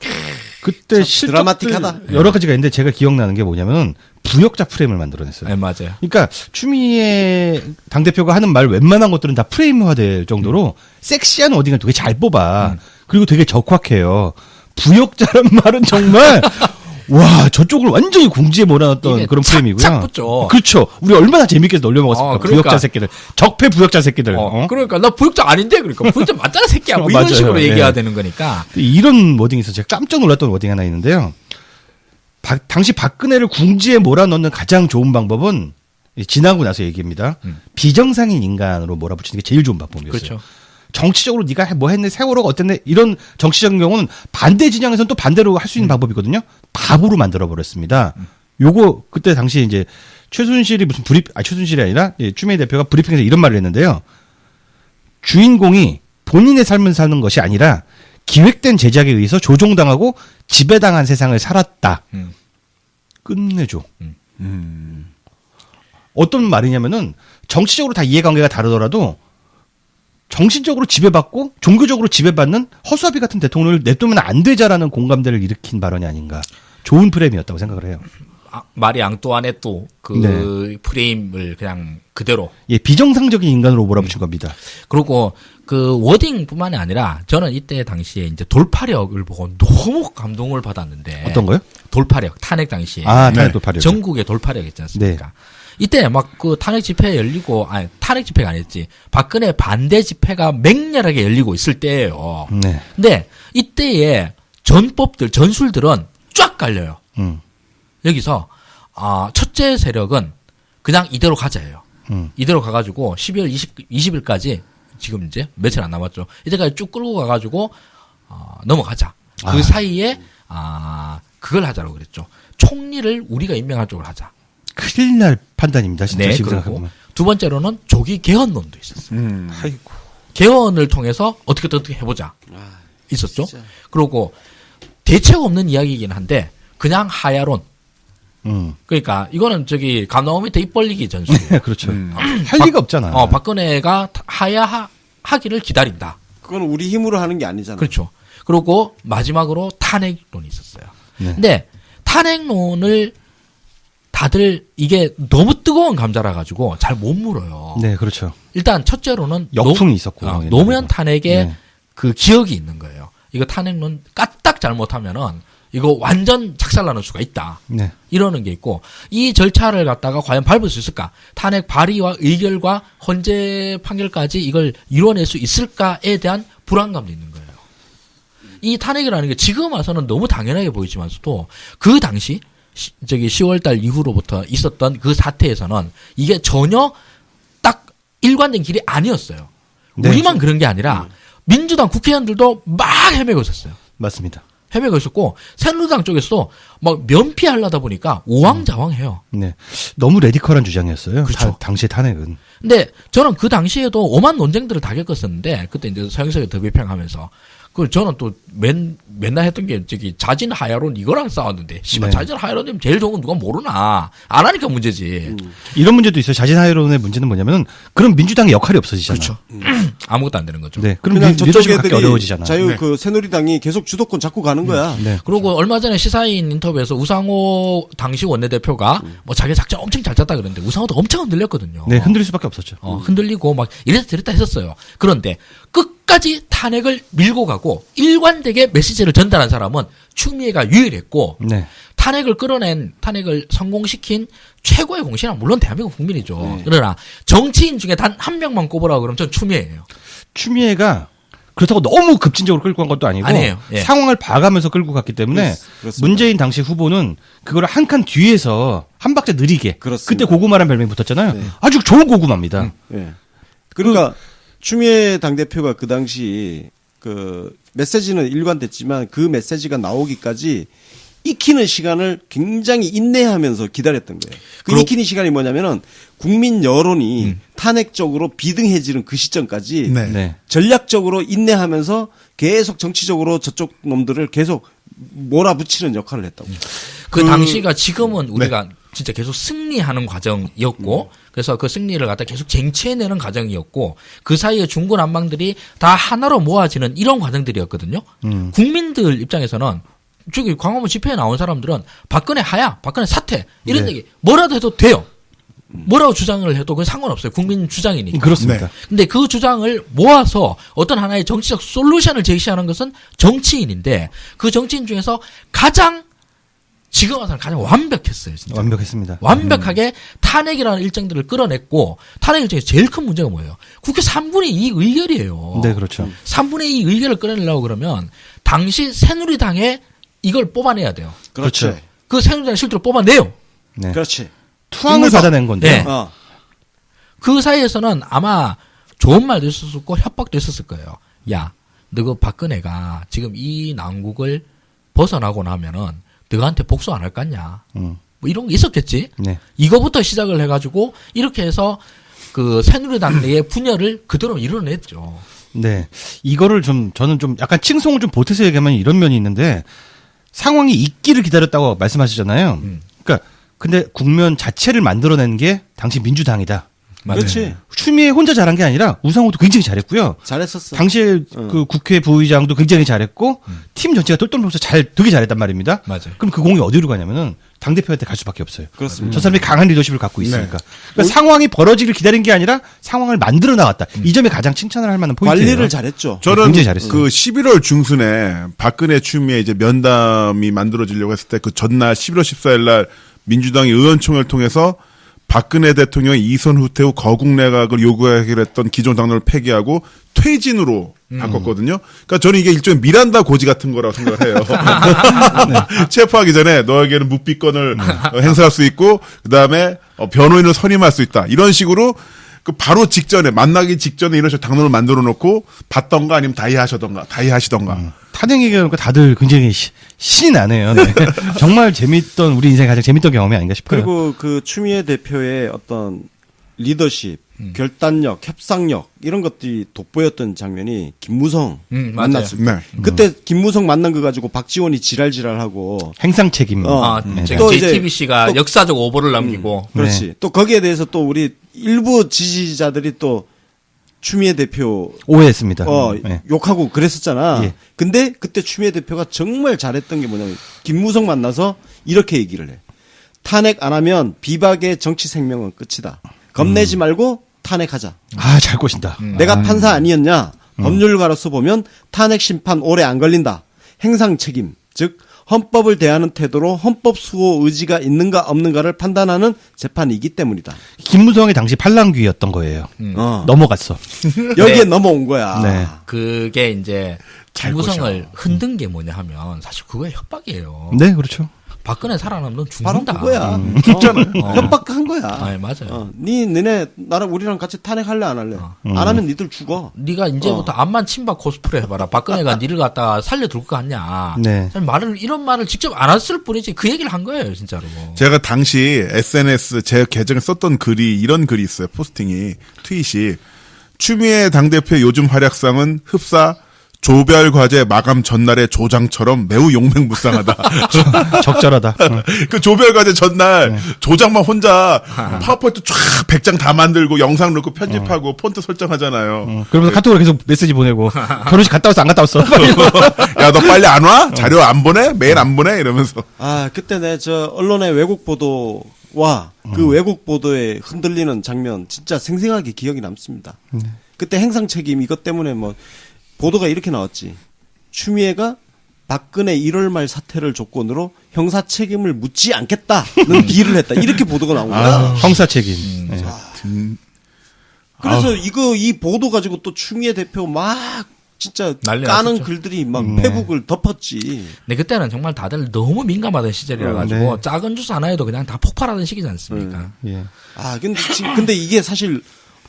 그때 드라마틱하다. 여러 가지가 있는데 제가 기억나는 게 뭐냐면은 부역자 프레임을 만들어냈어요. 네, 맞아요. 그러니까 추미애 당대표가 하는 말 웬만한 것들은 다 프레임화될 정도로 섹시한 워딩을 되게 잘 뽑아. 그리고 되게 적확해요. 부역자란 말은 정말 와 저쪽을 완전히 궁지에 몰아넣었던 그런 프레임이고요. 착 붙죠. 그렇죠. 우리 얼마나 재밌게 놀려먹었습니까. 그러니까. 부역자 새끼들. 적폐 부역자 새끼들. 그러니까 나 부역자 아닌데 그러니까 부역자 맞잖아 새끼야. 뭐 이런 맞아요. 식으로 얘기해야 네. 되는 거니까. 이런 워딩이 있어서 제가 깜짝 놀랐던 워딩 하나 있는데요. 당시 박근혜를 궁지에 몰아넣는 가장 좋은 방법은 지나고 나서 얘기입니다. 비정상인 인간으로 몰아붙이는 게 제일 좋은 방법이었어요. 그렇죠. 정치적으로 네가 뭐 했네, 세월호가 어땠네 이런 정치적인 경우는 반대 진영에서는 또 반대로 할 수 있는 방법이거든요. 바보로 만들어 버렸습니다. 요거 그때 당시 이제 최순실이 무슨 최순실이 아니라 추미애 대표가 브리핑에서 이런 말을 했는데요. 주인공이 본인의 삶을 사는 것이 아니라 기획된 제작에 의해서 조종당하고 지배당한 세상을 살았다. 끝내줘. 어떤 말이냐면은 정치적으로 다 이해관계가 다르더라도 정신적으로 지배받고 종교적으로 지배받는 허수아비 같은 대통령을 냅두면 안 되자라는 공감대를 일으킨 발언이 아닌가. 좋은 프레임이었다고 생각을 해요. 마리 앙뚜아네또 그 프레임을 그냥 그대로. 예, 비정상적인 인간으로 몰아붙인 겁니다. 그리고 그 워딩뿐만이 아니라 저는 이때 당시에 이제 돌파력을 보고 너무 감동을 받았는데 어떤 거요? 돌파력 탄핵 당시에 탄핵 돌파력. 전국의 돌파력 있지 않습니까? 이때 막 그 탄핵 집회 열리고 탄핵 집회가 아니었지 박근혜 반대 집회가 맹렬하게 열리고 있을 때예요. 네. 근데 이때의 전술들은 쫙 갈려요. 여기서 첫째 세력은 그냥 이대로 가자예요. 이대로 가가지고 12월 20일까지 지금 이제 며칠 안 남았죠. 이때까지 쭉 끌고 가가지고 넘어가자. 그 사이에 그걸 하자라고 그랬죠. 총리를 우리가 임명할 쪽으로 하자. 큰일 날 판단입니다. 진짜 네, 지금 그리고 생각해보면. 두 번째로는 조기 개헌론도 있었어요. 아이고. 개헌을 통해서 어떻게 해보자. 있었죠. 그리고 대책 없는 이야기이긴 한데 그냥 하야론. 그러니까 이거는 저기 감나무 밑에 입 벌리기 전술이에요. 그렇죠. 할 리가 없잖아. 박근혜가 하야하기를 기다린다. 그건 우리 힘으로 하는 게 아니잖아. 그렇죠. 그리고 마지막으로 탄핵론이 있었어요. 네. 근데 탄핵론을 다들 이게 너무 뜨거운 감자라 가지고 잘 못 물어요. 네, 그렇죠. 일단 첫째로는 역풍이 있었고 노무현 탄핵의 네. 그 기억이 있는 거예요. 이거 탄핵론 까딱 잘못하면은 이거 완전 작살나는 수가 있다. 네. 이러는 게 있고 이 절차를 갖다가 과연 밟을 수 있을까? 탄핵 발의와 의결과 헌재 판결까지 이걸 이뤄낼 수 있을까에 대한 불안감도 있는 거예요. 이 탄핵이라는 게 지금 와서는 너무 당연하게 보이지만서도 그 당시 10월달 이후로부터 있었던 그 사태에서는 이게 전혀 딱 일관된 길이 아니었어요. 네. 우리만 그런 게 아니라 민주당 국회의원들도 막 헤매고 있었어요. 맞습니다. 헤매고 있었고 새누리당 쪽에서도 막 면피하려다 보니까 오왕좌왕해요. 네. 너무 레디컬한 주장이었어요. 그렇죠. 당시의 탄핵은. 근데 저는 그 당시에도 오만 논쟁들을 다 겪었었는데 그때 이제 서영석이 더 비평하면서 그 저는 또 맨날 했던 게 저기 자진 하야론 이거랑 싸웠는데 씨발 네. 자진 하야론이면 제일 좋은 건 누가 모르나 안 하니까 문제지. 이런 문제도 있어요. 자진하야론의 문제는 뭐냐면은 그럼 민주당의 역할이 없어지잖아요. 그렇죠. 아무것도 안 되는 거죠. 네. 그럼 그냥 저쪽 리더십 갖기 애들이 어려워지잖아. 자유 그 새누리당이 계속 주도권 잡고 가는 거야. 네. 그리고 얼마 전에 시사인 인터뷰에서 우상호 당시 원내대표가 뭐 자기 작전 엄청 잘 짰다 그랬는데 우상호도 엄청 흔들렸거든요. 네, 흔들릴 수밖에 없었죠. 흔들리고 막 이랬다 저랬다 했었어요. 그런데 끝까지 탄핵을 밀고 가고 일관되게 메시지를 전달한 사람은 추미애가 유일했고 네. 탄핵을 성공시킨 최고의 공신은 물론 대한민국 국민이죠. 그러나 정치인 중에 단 한 명만 꼽으라고 그러면 전 추미애예요. 추미애가 그렇다고 너무 급진적으로 끌고 간 것도 아니고 아니에요. 예. 상황을 봐가면서 끌고 갔기 때문에 그렇습니다. 문재인 당시 후보는 그거를 한 칸 뒤에서 한 박자 느리게 그렇습니다. 그때 고구마란 별명이 붙었잖아요. 네. 아주 좋은 고구마입니다. 예. 그러니까 추미애 당대표가 그 당시 그 메시지는 일관됐지만 그 메시지가 나오기까지 익히는 시간을 굉장히 인내하면서 기다렸던 거예요. 그 익히는 시간이 뭐냐면은 국민 여론이 탄핵적으로 비등해지는 그 시점까지 네. 네. 전략적으로 인내하면서 계속 정치적으로 저쪽 놈들을 계속 몰아붙이는 역할을 했다고. 그 당시가 지금은 우리가 진짜 계속 승리하는 과정이었고 그래서 그 승리를 갖다 계속 쟁취해내는 과정이었고 그 사이에 중구난방들이 다 하나로 모아지는 이런 과정들이었거든요. 국민들 입장에서는 저기 광화문 집회에 나온 사람들은 박근혜 하야, 박근혜 사퇴 이런 네. 얘기 뭐라도 해도 돼요. 뭐라고 주장을 해도 그건 상관없어요. 국민 주장이니까. 그렇습니다. 네. 근데 그 주장을 모아서 어떤 하나의 정치적 솔루션을 제시하는 것은 정치인인데 그 정치인 중에서 지금 와서는 가장 완벽했어요. 진짜. 완벽했습니다. 완벽하게 탄핵이라는 일정들을 끌어냈고 탄핵 일정에서 제일 큰 문제가 뭐예요? 국회 3분의 2 의결이에요. 네, 그렇죠. 3분의 2 의결을 끌어내려고 그러면 당시 새누리당에 이걸 뽑아내야 돼요. 그렇죠. 그 새누리당 실제로 뽑아내요. 네. 그렇지. 투항을 받아낸 건데. 네. 어. 그 사이에서는 아마 좋은 말도 있었고 협박도 있었을 거예요. 야, 너 그 박근혜가 지금 이 난국을 벗어나고 나면은 너한테 복수 안 할 거냐. 뭐 이런 게 있었겠지. 네. 이거부터 시작을 해가지고 이렇게 해서 그 새누리당 내의 분열을 그대로 이뤄냈죠. 네. 이거를 저는 좀 약간 칭송을 좀 보태서 얘기하면 이런 면이 있는데 상황이 있기를 기다렸다고 말씀하시잖아요. 그러니까 근데 국면 자체를 만들어낸 게 당시 민주당이다. 맞아요. 그렇지. 추미애 혼자 잘한 게 아니라 우상호도 굉장히 잘했고요. 잘했었어. 당시에 그 국회 부의장도 굉장히 잘했고 팀 전체가 똘똘 뭉쳐서 되게 잘했단 말입니다. 맞아요. 그럼 그 공이 어디로 가냐면은 당대표한테 갈 수밖에 없어요. 그렇습니다. 저 사람이 강한 리더십을 갖고 있으니까. 네. 그러니까 상황이 벌어지기를 기다린 게 아니라 상황을 만들어 나갔다. 이 점이 가장 칭찬을 할 만한 포인트예요. 관리를 잘했죠. 저는 굉장히 잘했어요. 그 11월 중순에 박근혜 추미애 이제 면담이 만들어지려고 했을 때 그 전날 11월 14일 날 민주당이 의원총회를 통해서 박근혜 대통령이 이선 후퇴 후 거국 내각을 요구하기로 했던 기존 당론을 폐기하고 퇴진으로 바꿨거든요. 그러니까 저는 이게 일종의 미란다 고지 같은 거라고 생각을 해요. 체포하기 전에 너에게는 묵비권을 행사할 수 있고 그다음에 변호인을 선임할 수 있다. 이런 식으로 그 바로 직전에 만나기 직전에 이런 식으로 당론을 만들어 놓고 받던가 아니면 다이하시던가. 탄핵 얘기하니까 다들 굉장히 신이 나네요. 네. 정말 재밌던 우리 인생에 가장 재밌던 경험이 아닌가 싶어요. 그리고 그 추미애 대표의 어떤 리더십, 결단력, 협상력 이런 것들이 돋보였던 장면이 김무성 만났습니다. 네. 그때 김무성 만난 거 가지고 박지원이 지랄지랄하고 행상 책임. 또 이제 JTBC가 또- 역사적 오보를 남기고. 그렇지. 또 거기에 대해서 또 우리 일부 지지자들이 또 추미애 대표 오해했습니다. 네. 욕하고 그랬었잖아. 예. 근데 그때 추미애 대표가 정말 잘했던 게 뭐냐면 김무성 만나서 이렇게 얘기를 해. 탄핵 안 하면 비박의 정치 생명은 끝이다. 겁내지 말고 탄핵하자. 아, 잘 꼬신다. 내가 판사 아니었냐? 법률가로서 보면 탄핵 심판 오래 안 걸린다. 행상 책임, 즉 헌법을 대하는 태도로 헌법 수호 의지가 있는가 없는가를 판단하는 재판이기 때문이다. 김무성이 당시 팔랑귀였던 거예요. 넘어갔어. 여기에 넘어온 거야. 네. 그게 이제 잘 김무성을 흔든 게 뭐냐 하면 사실 그거의 협박이에요. 네, 그렇죠. 박근혜 살아남으면 넌 바로 죽는다. 그거야. 협박한 거야. 아, 맞아요. 너네 나랑 우리랑 같이 탄핵할래 안 할래? 안 하면 니들 죽어. 네가 이제부터 암만 친박 코스프레 해봐라. 박근혜가 니를 갖다가 살려둘 것 같냐. 네. 이런 말을 직접 안 했을 뿐이지 그 얘기를 한 거예요, 진짜로. 제가 당시 SNS 제 계정에 썼던 글이 이런 글이 있어요. 포스팅이 트윗이 추미애 당대표의 요즘 활약상은 흡사 조별 과제 마감 전날의 조장처럼 매우 용맹무쌍하다. 적절하다. 그 조별 과제 전날 조장만 혼자 파워포인트 쫙 100장 다 만들고 영상 넣고 편집하고 폰트 설정하잖아요. 그러면서 카톡으로 계속 메시지 보내고 결혼식 갔다 왔어 안 갔다 왔어. 야, 너 빨리 안 와? 자료 안 보내? 메일 안 보내? 이러면서. 아, 그때 저 언론의 왜곡 보도와 그 왜곡 보도에 흔들리는 장면 진짜 생생하게 기억이 남습니다. 그때 행상 책임 이것 때문에 뭐 보도가 이렇게 나왔지. 추미애가 박근혜 1월 말 사퇴를 조건으로 형사 책임을 묻지 않겠다는 딜을 했다. 이렇게 보도가 나온 거야. 형사 책임. 네. 그래서 이 보도 가지고 또 추미애 대표 막 진짜 난리 까는 났었죠. 글들이 막 페북을 덮었지. 근데 그때는 정말 다들 너무 민감하던 시절이라 가지고 네. 작은 주스 하나에도 그냥 다 폭발하던 시기지 않습니까? 예. 아, 근데 이게 사실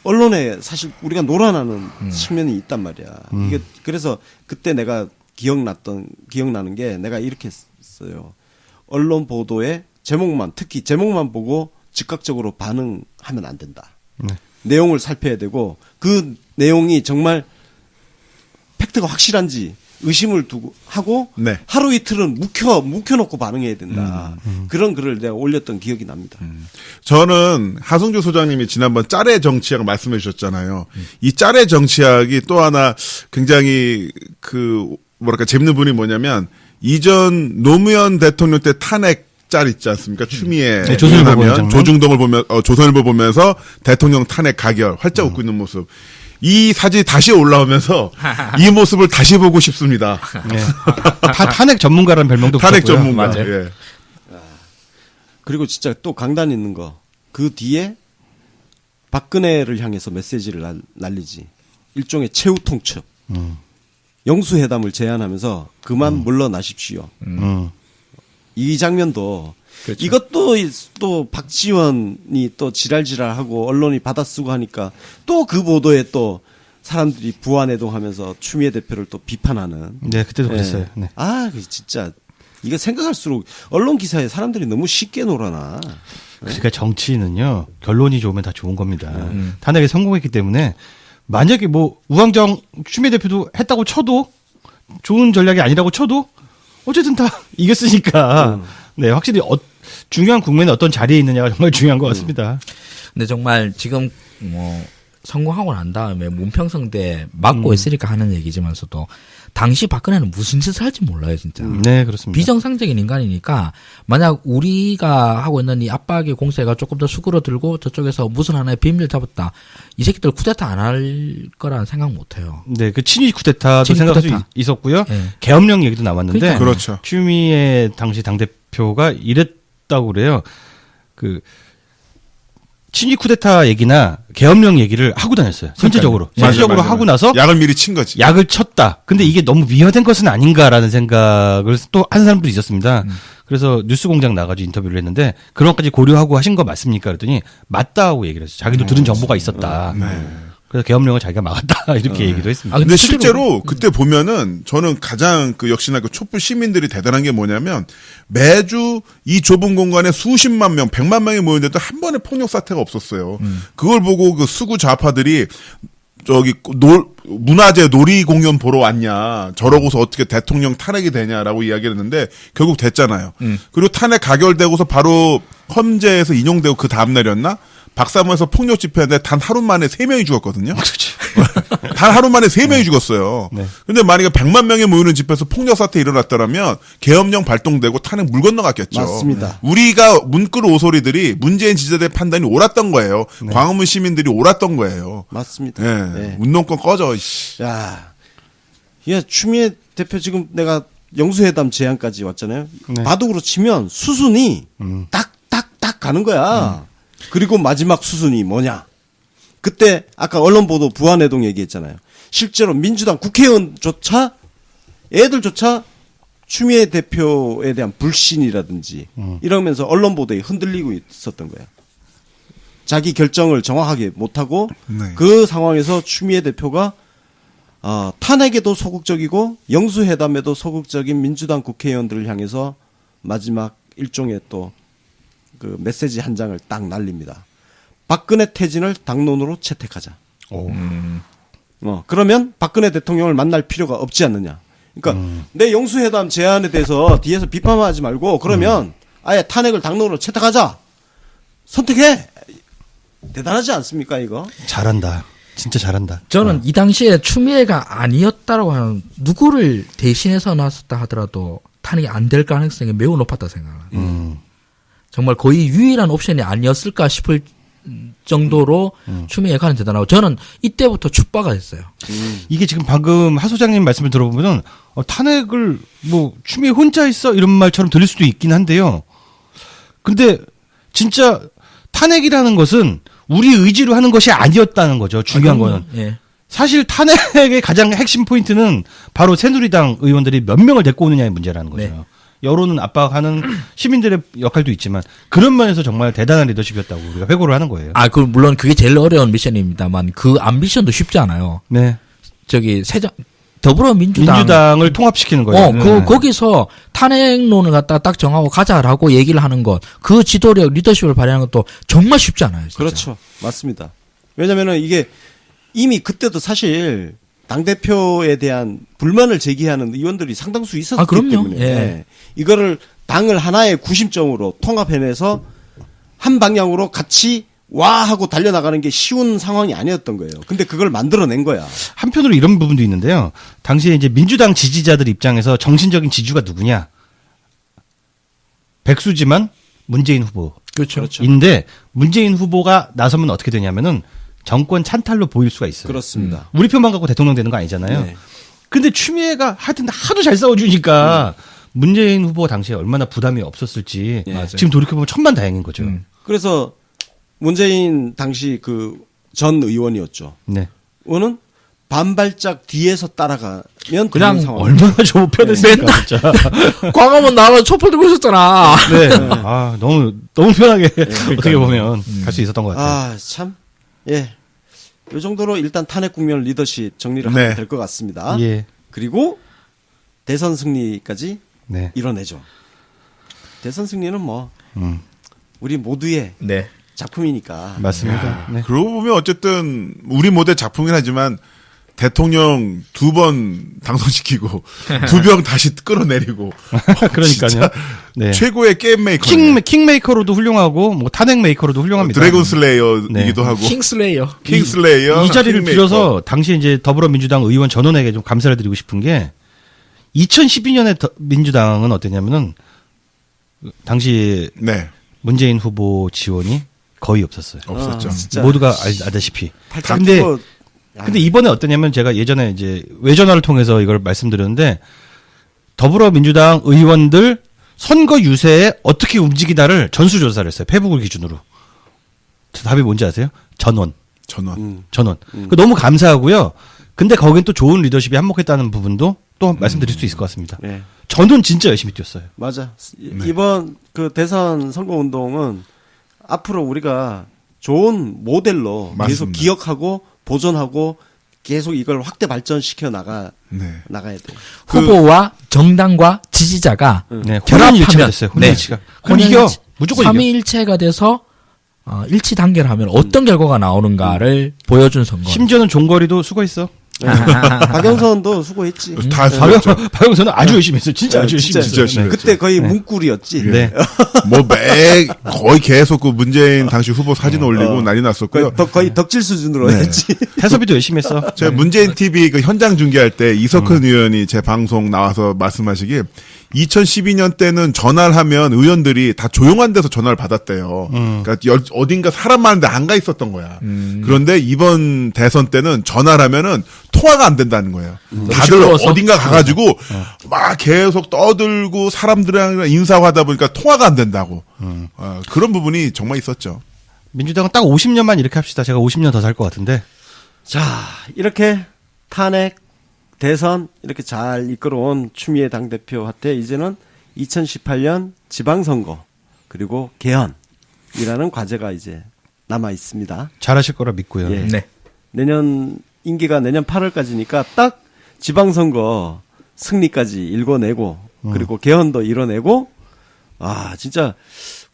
언론에 사실 우리가 놀아나는 측면이 있단 말이야. 이게 그래서 그때 내가 기억나는 게 내가 이렇게 했어요. 언론 보도에 특히 제목만 보고 즉각적으로 반응하면 안 된다. 내용을 살펴야 되고 그 내용이 정말 팩트가 확실한지 의심을 두고 하고 네. 하루 이틀은 묵혀놓고 반응해야 된다. 그런 글을 내가 올렸던 기억이 납니다. 저는 하승주 소장님이 지난번 짤의 정치학 말씀해 주셨잖아요. 이 짤의 정치학이 또 하나 굉장히 재밌는 분이 뭐냐면 이전 노무현 대통령 때 탄핵 짤 있지 않습니까? 추미애 네, 조선일보 하면 조중동을 보면 조선일보 보면서 대통령 탄핵 가결 활짝 웃고 있는 모습. 이 사진이 다시 올라오면서 이 모습을 다시 보고 싶습니다. 네. 다 탄핵 전문가라는 별명도 탄핵 붙었고요. 전문가. 맞아요. 예. 그리고 진짜 또 강단 있는 거. 그 뒤에 박근혜를 향해서 메시지를 날리지. 일종의 최후 통첩. 영수회담을 제안하면서 그만 물러나십시오. 이 장면도 그렇죠. 이것도 또 박지원이 또 지랄지랄하고 언론이 받아쓰고 하니까 또 그 보도에 또 사람들이 부안해동하면서 추미애 대표를 또 비판하는. 네, 그때도 그랬어요. 네. 아, 진짜 이거 생각할수록 언론 기사에 사람들이 너무 쉽게 놀아나. 그러니까 정치는요 결론이 좋으면 다 좋은 겁니다. 탄핵에 성공했기 때문에 만약에 뭐 우왕정 추미애 대표도 했다고 쳐도 좋은 전략이 아니라고 쳐도 어쨌든 다 이겼으니까 네 확실히 중요한 국면에 어떤 자리에 있느냐가 정말 중요한 것 같습니다. 근데 정말 지금 뭐 성공하고 난 다음에 문평성대 맡고 있으니까 하는 얘기지만서도 당시 박근혜는 무슨 짓을 할지 몰라요, 진짜. 네, 그렇습니다. 비정상적인 인간이니까 만약 우리가 하고 있는 이 압박의 공세가 조금 더 수그러들고 저쪽에서 무슨 하나의 비밀을 잡았다. 이 새끼들 쿠데타 안 할 거라는 생각 못 해요. 네, 그 친위 쿠데타도 친위 생각할 쿠데타. 수 있었고요. 네. 계엄령 얘기도 나왔는데 그러니까요. 그렇죠. 추미애 당시 당대표가 이랬다고 그래요. 그 친위 쿠데타 얘기나 계엄령 얘기를 하고 다녔어요. 선제적으로. 선제적으로 맞아요. 하고 나서 약을 미리 친 거지. 약을 쳤다. 근데 이게 너무 미화된 것은 아닌가라는 생각을 또 한 사람도 있었습니다. 그래서 뉴스공장 나가지고 인터뷰를 했는데 그런 것까지 고려하고 하신 거 맞습니까? 그랬더니 맞다고 얘기를 했어요. 자기도 들은 정보가 있었다. 그래서 계엄령을 자기가 막았다 이렇게 얘기도 했습니다. 근데 실제로 그때 보면은 저는 가장 그 역시나 그 촛불 시민들이 대단한 게 뭐냐면 매주 이 좁은 공간에 수십만 명, 100만 명이 모였는데도 한 번의 폭력 사태가 없었어요. 그걸 보고 그 수구 좌파들이 저기 문화재 놀이 공연 보러 왔냐, 저러고서 어떻게 대통령 탄핵이 되냐라고 이야기를 했는데 결국 됐잖아요. 그리고 탄핵 가결되고서 바로 험재에서 인용되고 그 다음 날이었나? 박사모에서 폭력 집회하는데 단 하루 만에 3명이 죽었거든요. 단 하루 만에 3명이 죽었어요. 네. 근데 만약에 100만 명이 모이는 집회에서 폭력 사태 일어났더라면 계엄령 발동되고 탄핵 물 건너갔겠죠. 맞습니다. 우리가 문끌 오소리들이 문재인 지지자들의 판단이 옳았던 거예요. 광화문 시민들이 옳았던 거예요. 맞습니다. 예. 네. 운동권 꺼져. 야, 야 추미애 대표 지금 내가 영수회담 제안까지 왔잖아요. 네. 바둑으로 치면 수순이 딱딱딱 가는 거야. 그리고 마지막 수순이 뭐냐? 그때 아까 언론 보도 부안해동 얘기했잖아요. 실제로 민주당 국회의원조차 애들조차 추미애 대표에 대한 불신이라든지 이러면서 언론 보도에 흔들리고 있었던 거야. 자기 결정을 정확하게 못하고 네. 그 상황에서 추미애 대표가 탄핵에도 소극적이고 영수회담에도 소극적인 민주당 국회의원들을 향해서 마지막 일종의 또 그 메시지 한 장을 딱 날립니다. 박근혜 퇴진을 당론으로 채택하자. 그러면 박근혜 대통령을 만날 필요가 없지 않느냐. 그러니까 내 영수회담 제안에 대해서 뒤에서 비판하지 말고 그러면 아예 탄핵을 당론으로 채택하자. 선택해. 대단하지 않습니까 이거? 잘한다. 진짜 잘한다. 저는 이 당시에 추미애가 아니었다라고 하는 누구를 대신해서 나섰다 하더라도 탄핵이 안 될 가능성이 매우 높았다 생각합니다. 정말 거의 유일한 옵션이 아니었을까 싶을 정도로 추미애가 가는 대단하고 저는 이때부터 축바가 됐어요. 이게 지금 방금 하 소장님 말씀을 들어보면 탄핵을 뭐 추미애 혼자 했어 이런 말처럼 들릴 수도 있긴 한데요. 근데 진짜 탄핵이라는 것은 우리 의지로 하는 것이 아니었다는 거죠. 중요한 거는. 예. 사실 탄핵의 가장 핵심 포인트는 바로 새누리당 의원들이 몇 명을 데리고 오느냐의 문제라는 거죠. 네. 여론은 압박하는 시민들의 역할도 있지만 그런 면에서 정말 대단한 리더십이었다고 우리가 회고를 하는 거예요. 그 물론 그게 제일 어려운 미션입니다만 그 암비션도 쉽지 않아요. 네. 저기 더불어민주당을 통합시키는 거예요. 거기서 탄핵론을 갖다 딱 정하고 가자라고 얘기를 하는 것, 그 지도력, 리더십을 발휘하는 것도 정말 쉽지 않아요. 진짜. 그렇죠. 맞습니다. 왜냐면은 이게 이미 그때도 사실 당대표에 대한 불만을 제기하는 의원들이 상당수 있었기 그럼요. 때문에 예. 이거를 당을 하나의 구심점으로 통합해내서 한 방향으로 같이 와 하고 달려나가는 게 쉬운 상황이 아니었던 거예요. 근데 그걸 만들어낸 거야. 한편으로 이런 부분도 있는데요. 당시에 이제 민주당 지지자들 입장에서 정신적인 지주가 누구냐? 백수지만 문재인 후보. 그렇죠. 인데 문재인 후보가 나서면 어떻게 되냐면은 정권 찬탈로 보일 수가 있어요. 그렇습니다. 우리 편만 갖고 대통령 되는 거 아니잖아요. 네. 근데 추미애가 하여튼 하도 잘 싸워주니까 문재인 후보 당시에 얼마나 부담이 없었을지 네. 지금 돌이켜보면 천만다행인 거죠. 그래서 문재인 당시 그 전 의원이었죠. 네. 의원은 반발짝 뒤에서 따라가면 그냥 되는 상황. 얼마나 좀 편했을까 진짜. 광화문 나와서 촛불 들고 있었잖아. 네. 너무 편하게 어떻게 보면 갈 수 있었던 것 같아요. 참. 예. 이 정도로 일단 탄핵 국면 리더십 정리를 네. 하면 될 것 같습니다. 예. 그리고 대선 승리까지 네. 이뤄내죠. 대선 승리는 뭐 우리 모두의 네. 작품이니까. 맞습니다. 네. 그러고 보면 어쨌든 우리 모델 작품이긴 하지만 대통령 2번 당선시키고 2명 다시 끌어내리고 그러니까요. 진짜 네. 최고의 게임 메이커. 킹메이커로도 훌륭하고 뭐 탄핵 메이커로도 훌륭합니다. 드래곤 슬레이어이기도 네. 하고. 킹슬레이어. 킹슬레이어. 이 자리를 킹메이커. 빌어서 당시 이제 더불어민주당 의원 전원에게 좀 감사를 드리고 싶은 게 2012년에 민주당은 어땠냐면은 당시 네. 문재인 후보 지원이 거의 없었어요. 없었죠. 진짜. 모두가 알다시피. 팔짱 근데 끼고, 근데 이번에 어떠냐면 제가 예전에 이제 외전화를 통해서 이걸 말씀드렸는데 더불어민주당 의원들 선거 유세에 어떻게 움직이다를 전수조사를 했어요. 페북을 기준으로. 답이 뭔지 아세요? 전원. 전원. 너무 감사하고요. 근데 거긴 또 좋은 리더십이 한몫했다는 부분도 또 말씀드릴 수 있을 것 같습니다. 네. 전원 진짜 열심히 뛰었어요. 맞아. 이번 그 대선 선거 운동은 앞으로 우리가 좋은 모델로 계속 맞습니다. 기억하고 보존하고 계속 이걸 확대 발전시켜 나가야 돼. 후보와 정당과 지지자가 네, 결합하면 혼연일체가 됐어요. 혼연일체가. 그럼 이겨. 무조건 이겨. 3위일체가 돼서 일치 단결하면 어떤 결과가 나오는가를 보여준 선거. 심지어는 종거리도 수고했어. 박영선도 수고했지. 다 수고했죠. 박영선은 아주 열심히 했어요. 진짜 아주 열심히 진짜 했어요. 네. 그때 거의 문꿀이었지. 네. 뭐 거의 계속 그 문재인 당시 후보 사진 올리고 난리 났었고요. 거의 덕질 수준으로 했지. 태섭이도 열심히 했어. 제가 문재인 TV 그 현장 중계할 때 이석훈 의원이 제 방송 나와서 말씀하시길 2012년 때는 전화를 하면 의원들이 다 조용한 데서 전화를 받았대요. 그러니까 어딘가 사람 많은데 안 가 있었던 거야. 그런데 이번 대선 때는 전화를 하면은 통화가 안 된다는 거예요. 다들 시끄러워서? 어딘가 가가지고 막 계속 떠들고 사람들이랑 인사하고 하다 보니까 통화가 안 된다고. 그런 부분이 정말 있었죠. 민주당은 딱 50년만 이렇게 합시다. 제가 50년 더 살 것 같은데. 자, 이렇게 탄핵, 대선 이렇게 잘 이끌어온 추미애 당대표한테 이제는 2018년 지방선거 그리고 개헌이라는 과제가 이제 남아 있습니다. 잘하실 거라 믿고요. 예. 네. 내년 임기가 내년 8월까지니까 딱 지방선거 승리까지 일궈내고 그리고 개헌도 이뤄내고 진짜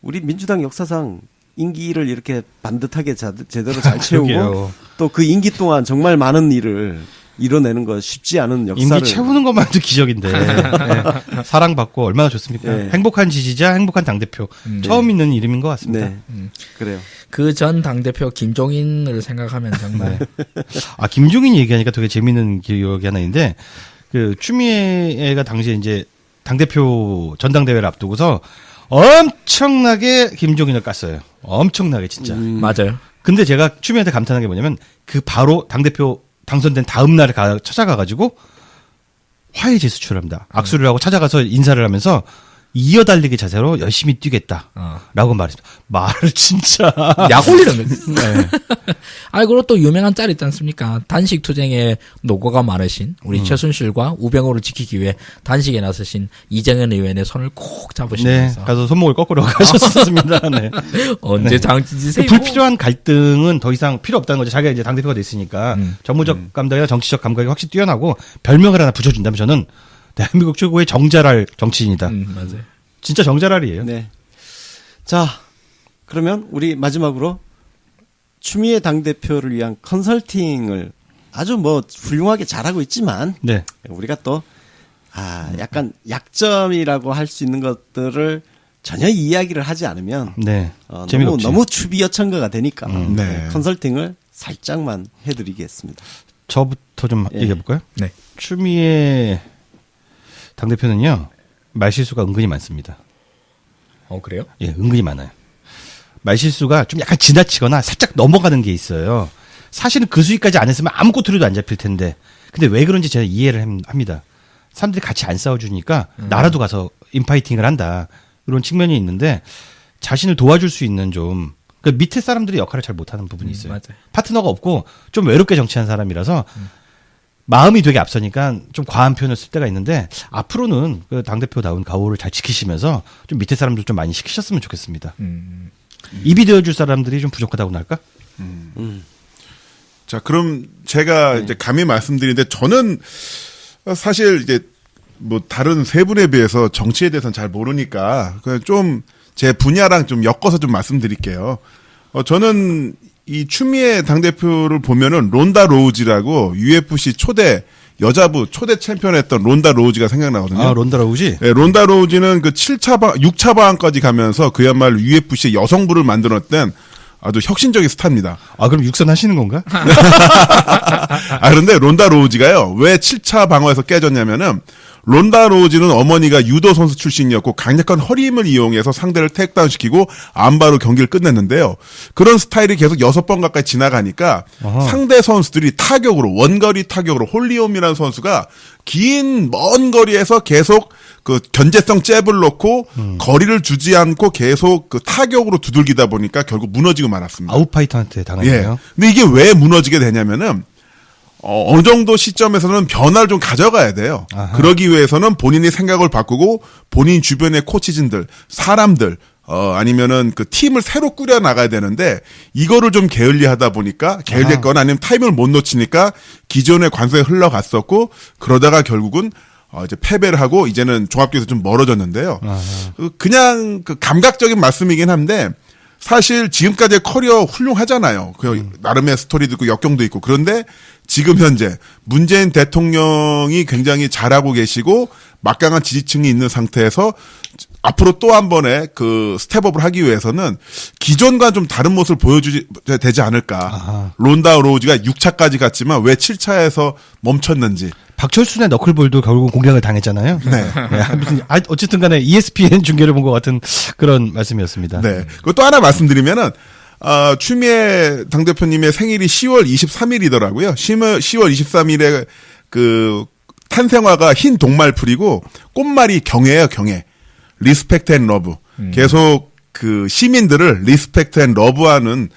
우리 민주당 역사상 임기를 이렇게 반듯하게 제대로 잘 채우고 그러게요. 또 그 임기 동안 정말 많은 일을 이뤄내는 거 쉽지 않은 역사를 임기 채우는 것만 해도 기적인데. 네. 사랑받고 얼마나 좋습니까? 네. 행복한 지지자, 행복한 당대표. 처음 있는 이름인 것 같습니다. 네. 그래요. 그 전 당대표 김종인을 생각하면 정말 김종인 얘기하니까 되게 재밌는 기억이 하나 있는데, 그, 추미애가 당시에 이제 당대표 전당대회를 앞두고서 엄청나게 김종인을 깠어요. 엄청나게 진짜. 맞아요. 근데 제가 추미애한테 감탄한 게 뭐냐면, 그 바로 당대표 당선된 다음 날에 찾아가가지고 화해 제스처를 합니다. 악수를 하고 찾아가서 인사를 하면서 이어달리기 자세로 열심히 뛰겠다라고 말했습니다. 말을 진짜 약 올리는 거지. 네. 그리고 또 유명한 짤 있지 않습니까? 단식 투쟁에 노고가 많으신 우리 최순실과 우병우를 지키기 위해 단식에 나서신 이정현 의원의 손을 꼭 네, 잡으시면서 가서 손목을 거꾸로 가셨습니다. 네. 언제 장지지세요? 불필요한 갈등은 더 이상 필요 없다는 거죠. 자기가 이제 당대표가 됐으니까 정무적 감각이나 정치적 감각이 확실히 뛰어나고 별명을 하나 붙여준다면 저는 대한민국 최고의 정자랄 정치인이다. 맞아요. 진짜 정자랄이에요. 네. 자, 그러면 우리 마지막으로 추미애 당대표를 위한 컨설팅을 아주 뭐 훌륭하게 잘하고 있지만 네. 우리가 또 약간 약점이라고 할 수 있는 것들을 전혀 이야기를 하지 않으면 네. 재미가 없지. 너무 추비여천가가 되니까 네. 컨설팅을 살짝만 해드리겠습니다. 저부터 좀 예. 얘기해볼까요? 네. 추미애 당대표는요, 말실수가 은근히 많습니다. 그래요? 예, 은근히 많아요. 말실수가 좀 약간 지나치거나 살짝 넘어가는 게 있어요. 사실은 그 수위까지 안 했으면 아무 꼬투리도 안 잡힐 텐데. 근데 왜 그런지 제가 이해를 합니다. 사람들이 같이 안 싸워주니까 나라도 가서 인파이팅을 한다. 이런 측면이 있는데 자신을 도와줄 수 있는 좀, 그 밑에 사람들이 역할을 잘 못하는 부분이 있어요. 맞아요. 파트너가 없고 좀 외롭게 정치한 사람이라서 마음이 되게 앞서니까 좀 과한 표현을 쓸 때가 있는데 앞으로는 그 당대표다운 가오를 잘 지키시면서 좀 밑에 사람들 좀 많이 시키셨으면 좋겠습니다. 입이 되어줄 사람들이 좀 부족하다고 할까? 자, 그럼 제가 이제 감히 말씀드리는데 저는 사실 이제 뭐 다른 세 분에 비해서 정치에 대해서는 잘 모르니까 그냥 좀 제 분야랑 좀 엮어서 좀 말씀드릴게요. 저는 이 추미애 당대표를 보면은 론다 로우지라고 UFC 여자부 초대 챔피언했던 론다 로우지가 생각나거든요. 아, 론다 로우지? 네, 론다 로우지는 그 6차 방황까지 가면서 그야말로 UFC의 여성부를 만들었던 아주 혁신적인 스타입니다. 아, 그럼 육선 하시는 건가? 아, 그런데 론다 로우지가요, 왜 7차 방어에서 깨졌냐면은, 론다 로우지는 어머니가 유도 선수 출신이었고 강력한 허리 힘을 이용해서 상대를 택다운시키고 안바로 경기를 끝냈는데요. 그런 스타일이 계속 6번 가까이 지나가니까 상대 선수들이 타격으로, 원거리 타격으로, 홀리홈이라는 선수가 긴 먼 거리에서 계속 그 견제성 잽을 넣고 거리를 주지 않고 계속 그 타격으로 두들기다 보니까 결국 무너지고 말았습니다. 아웃파이터한테 당했네요. 예. 근데 이게 왜 무너지게 되냐면은 어느 정도 시점에서는 변화를 좀 가져가야 돼요. 아하. 그러기 위해서는 본인이 생각을 바꾸고 본인 주변의 코치진들, 사람들, 아니면은 그 팀을 새로 꾸려 나가야 되는데 이거를 좀 게을리하다 보니까 게을리했거나 아니면 타이밍을 못 놓치니까 기존의 관성에 흘러갔었고 그러다가 결국은 이제 패배를 하고 이제는 종합격에서 좀 멀어졌는데요. 그냥 그 감각적인 말씀이긴 한데 사실 지금까지의 커리어 훌륭하잖아요. 그 나름의 스토리도 있고 역경도 있고. 그런데 지금 현재 문재인 대통령이 굉장히 잘하고 계시고 막강한 지지층이 있는 상태에서 앞으로 또 한 번의 그 스텝업을 하기 위해서는 기존과 좀 다른 모습을 보여줘야 되지 않을까. 아하. 론다 로우지가 6차까지 갔지만 왜 7차에서 멈췄는지. 박철순의 너클볼도 결국 공격을 당했잖아요. 네. 아무튼 어쨌든 간에 ESPN 중계를 본 것 같은 그런 말씀이었습니다. 네. 그리고 또 하나 말씀드리면은, 추미애 당대표님의 생일이 10월 23일이더라고요. 10월 23일에 그 탄생화가 흰 동말풀이고 꽃말이 경애예요, 경애. 리스펙트 앤 러브. 계속 그 시민들을 리스펙트 앤 러브하는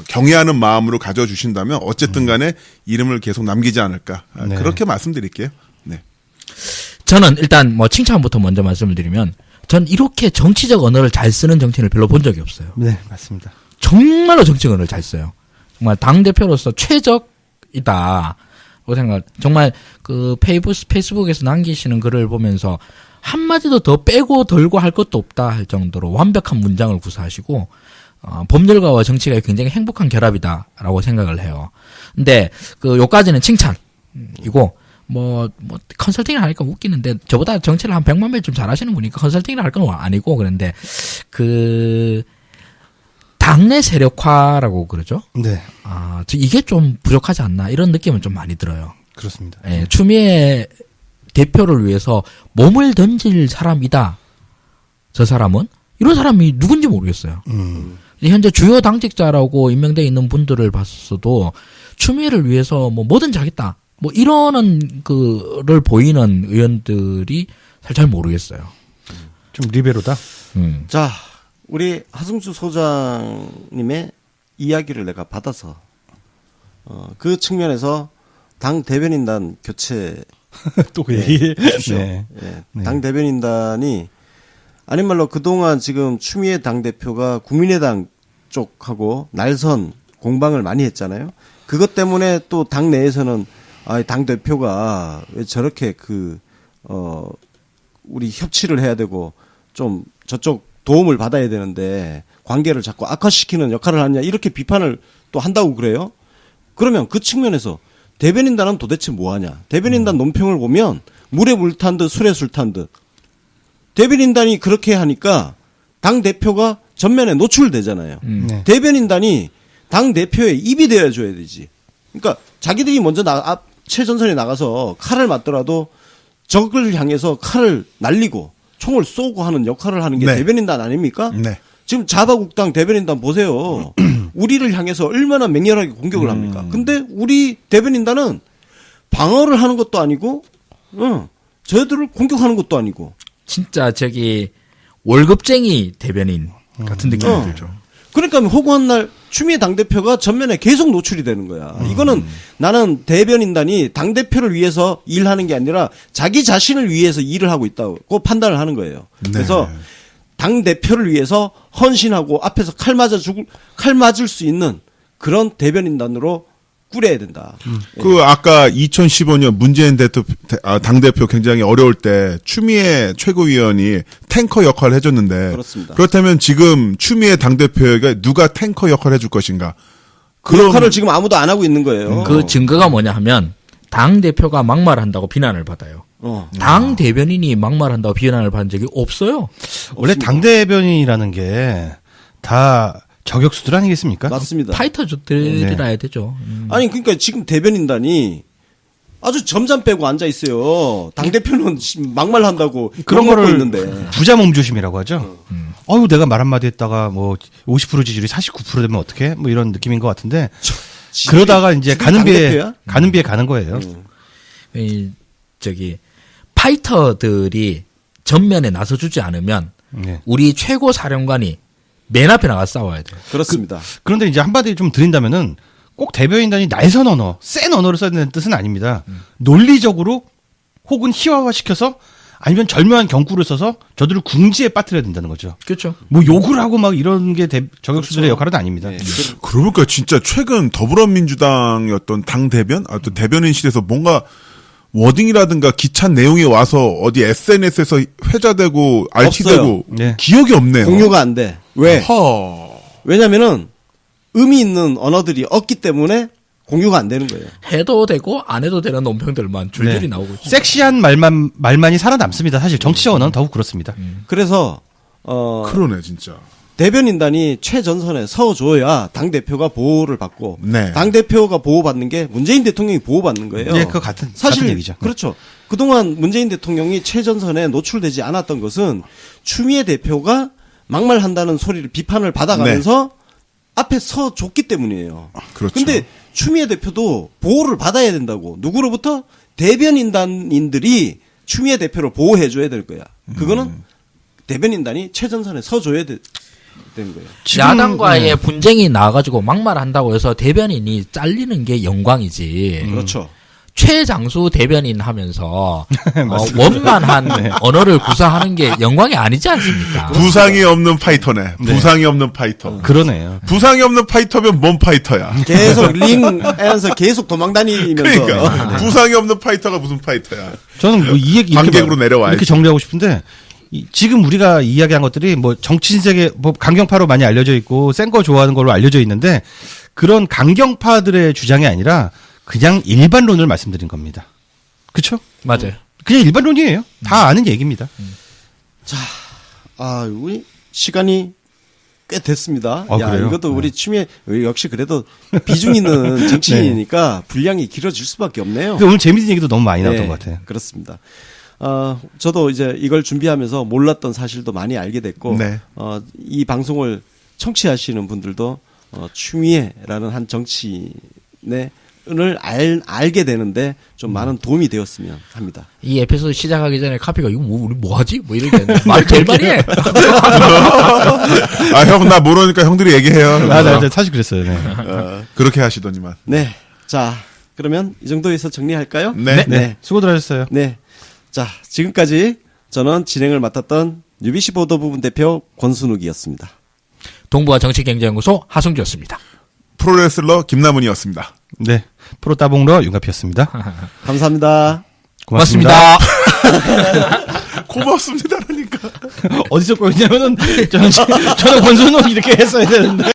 경애하는 마음으로 가져주신다면 어쨌든 간에 이름을 계속 남기지 않을까. 네. 그렇게 말씀드릴게요. 네. 저는 일단 뭐 칭찬부터 먼저 말씀을 드리면 전 이렇게 정치적 언어를 잘 쓰는 정치인을 별로 본 적이 없어요. 네, 맞습니다. 정말로 정치적 언어를 잘 써요. 정말 당대표로서 최적이다. 생각. 정말 그 페이스북에서 남기시는 글을 보면서 한마디도 더 빼고 덜고 할 것도 없다 할 정도로 완벽한 문장을 구사하시고 법률가와 정치가 굉장히 행복한 결합이다라고 생각을 해요. 근데 그 요까지는 칭찬이고 뭐 컨설팅을 하니까 웃기는데 저보다 정치를 한 100만 배 좀 잘하시는 분이니까 컨설팅을 할 건 아니고 그런데 그 당내 세력화라고 그러죠. 네. 이게 좀 부족하지 않나 이런 느낌은 좀 많이 들어요. 그렇습니다. 예, 추미애 대표를 위해서 몸을 던질 사람이다. 저 사람은 이런 사람이 누군지 모르겠어요. 현재 주요 당직자라고 임명되어 있는 분들을 봤어도 추미애를 위해서 뭐 뭐든지 하겠다. 뭐 이러는 그를 보이는 의원들이 잘 모르겠어요. 좀 리베로다. 자, 우리 하승주 소장님의 이야기를 내가 받아서 그 측면에서 당 대변인단 교체 또 그 얘기. 네. 네. 당 대변인단이 아닌 말로 그동안 지금 추미애 당대표가 국민의당 쪽하고 날선 공방을 많이 했잖아요. 그것 때문에 또 당 내에서는 당대표가 왜 저렇게 우리 협치를 해야 되고 좀 저쪽 도움을 받아야 되는데 관계를 자꾸 악화시키는 역할을 하느냐 이렇게 비판을 또 한다고 그래요. 그러면 그 측면에서 대변인단은 도대체 뭐하냐. 대변인단 논평을 보면 물에 물 탄 듯 술에 술 탄 듯. 대변인단이 그렇게 하니까 당대표가 전면에 노출되잖아요. 네. 대변인단이 당대표의 입이 되어줘야 되지. 그러니까 자기들이 먼저 최전선에 나가서 칼을 맞더라도 적을 향해서 칼을 날리고 총을 쏘고 하는 역할을 하는 게 네. 대변인단 아닙니까? 네. 지금 자바국당 대변인단 보세요. 우리를 향해서 얼마나 맹렬하게 공격을 합니까? 근데 우리 대변인단은 방어를 하는 것도 아니고, 저희들을 공격하는 것도 아니고. 진짜 월급쟁이 대변인 같은 느낌이 들죠. 그러니까 허구한 날 추미애 당대표가 전면에 계속 노출이 되는 거야. 이거는 나는 대변인단이 당대표를 위해서 일하는 게 아니라 자기 자신을 위해서 일을 하고 있다고 판단을 하는 거예요. 네. 그래서 당대표를 위해서 헌신하고 앞에서 칼 맞을 수 있는 그런 대변인단으로 꾸려야 된다. 아까 2015년 문재인 당대표 굉장히 어려울 때 추미애 최고위원이 탱커 역할을 해줬는데. 그렇습니다. 그렇다면 지금 추미애 당대표에게 누가 탱커 역할을 해줄 것인가? 그 역할을 지금 아무도 안 하고 있는 거예요. 그 증거가 뭐냐 하면 당 대표가 막말한다고 비난을 받아요. 당 대변인이 막말한다고 비난을 받은 적이 없어요. 원래 당 대변인이라는 게 다 저격수들 아니겠습니까? 맞습니다. 파이터들이라 해야 되죠. 아니 그러니까 지금 대변인단이 아주 점잠 빼고 앉아 있어요. 당 대표는 막말 한다고 그런 거를 있는데. 부자 몸조심이라고 하죠. 어유 내가 말 한마디 했다가 뭐 50% 지지율이 49% 되면 어떡해? 뭐 이런 느낌인 것 같은데 그러다가 이제 가는 비에 가는 거예요. 이 파이터들이 전면에 나서주지 않으면 네. 우리 최고 사령관이 맨 앞에 나가 싸워야 돼요. 그렇습니다. 그런데 이제 한마디 좀 드린다면은 꼭 대변인단이 날선 언어, 센 언어를 써야 되는 뜻은 아닙니다. 논리적으로 혹은 희화화시켜서 아니면 절묘한 경구를 써서 저들을 궁지에 빠뜨려야 된다는 거죠. 그렇죠. 뭐 욕을 하고 막 이런 게 저격수들의 역할은 아닙니다. 네. 그러고 보니까 진짜 최근 더불어민주당의 어떤 당 대변, 또 대변인실에서 뭔가 워딩이라든가 기찬 내용이 와서 어디 SNS에서 회자되고 RT되고 네. 기억이 없네요. 공유가 안 돼. 왜? 허. 왜냐면은 의미 있는 언어들이 없기 때문에 공유가 안 되는 거예요. 해도 되고 안 해도 되는 논평들만 줄줄이 네. 나오고 있어요. 섹시한 말만이 살아남습니다. 사실 정치적 언어는 더욱 그렇습니다. 그래서 그러네 진짜. 대변인단이 최전선에 서줘야 당 대표가 보호를 받고 네. 당 대표가 보호받는 게 문재인 대통령이 보호받는 거예요. 네, 그거 같은 얘기죠. 그렇죠. 그동안 문재인 대통령이 최전선에 노출되지 않았던 것은 추미애 대표가 막말한다는 소리를 비판을 받아가면서 앞에 서줬기 때문이에요. 그렇죠. 근데 추미애 대표도 보호를 받아야 된다고. 누구로부터? 대변인단인들이 추미애 대표를 보호해줘야 될 거야. 그거는 대변인단이 최전선에 서줘야 되는 거예요. 야당과의 분쟁이 나와가지고 막말한다고 해서 대변인이 잘리는 게 영광이지. 그렇죠. 최장수 대변인 하면서 원만한 언어를 구사하는 게 영광이 아니지 않습니까? 부상이 없는 파이터네. 부상이 없는 파이터. 그러네요. 부상이 없는 파이터면 뭔 파이터야? 계속 링에서 계속 도망다니면서. 그러니까 부상이 없는 파이터가 무슨 파이터야? 저는 뭐 이 얘기 관객으로 내려와야지. 이렇게 정리하고 싶은데 지금 우리가 이야기한 것들이 뭐 정치 신세계 뭐 강경파로 많이 알려져 있고 센 거 좋아하는 걸로 알려져 있는데 그런 강경파들의 주장이 아니라 그냥 일반론을 말씀드린 겁니다. 그렇죠? 맞아요. 그냥 일반론이에요. 다 아는 얘기입니다. 우리 시간이 꽤 됐습니다. 야, 그래요? 이것도 우리 취미 역시 그래도 비중 있는 정치인이니까 분량이 길어질 수밖에 없네요. 근데 오늘 재밌는 얘기도 너무 많이 나왔던 것 같아요. 그렇습니다. 저도 이제 이걸 준비하면서 몰랐던 사실도 많이 알게 됐고, 네. 이 방송을 청취하시는 분들도 추미애라는 한 정치인의 을 알게 되는데 좀 많은 도움이 되었으면 합니다. 이 에피소드 시작하기 전에 카피가 이거 뭐 우리 뭐 하지? 뭐 이렇게 했는데 말 제일 많이 해. 형 나 모르니까 형들이 얘기해요. 네, 사실 그랬어요. 네. 그렇게 하시더니만. 네. 자, 그러면 이 정도에서 정리할까요? 네. 수고들 하셨어요. 네. 자, 지금까지 저는 진행을 맡았던 UBC 보도부분 대표 권순욱이었습니다. 동부와 정치경제연구소 하승주였습니다. 프로레슬러 김남훈이었습니다. 네. 프로 따봉러 윤갑이었습니다. 감사합니다. 고맙습니다. 고맙습니다라니까. 어디서 꼬였냐면은 저는 권순욱 이렇게 했어야 되는데.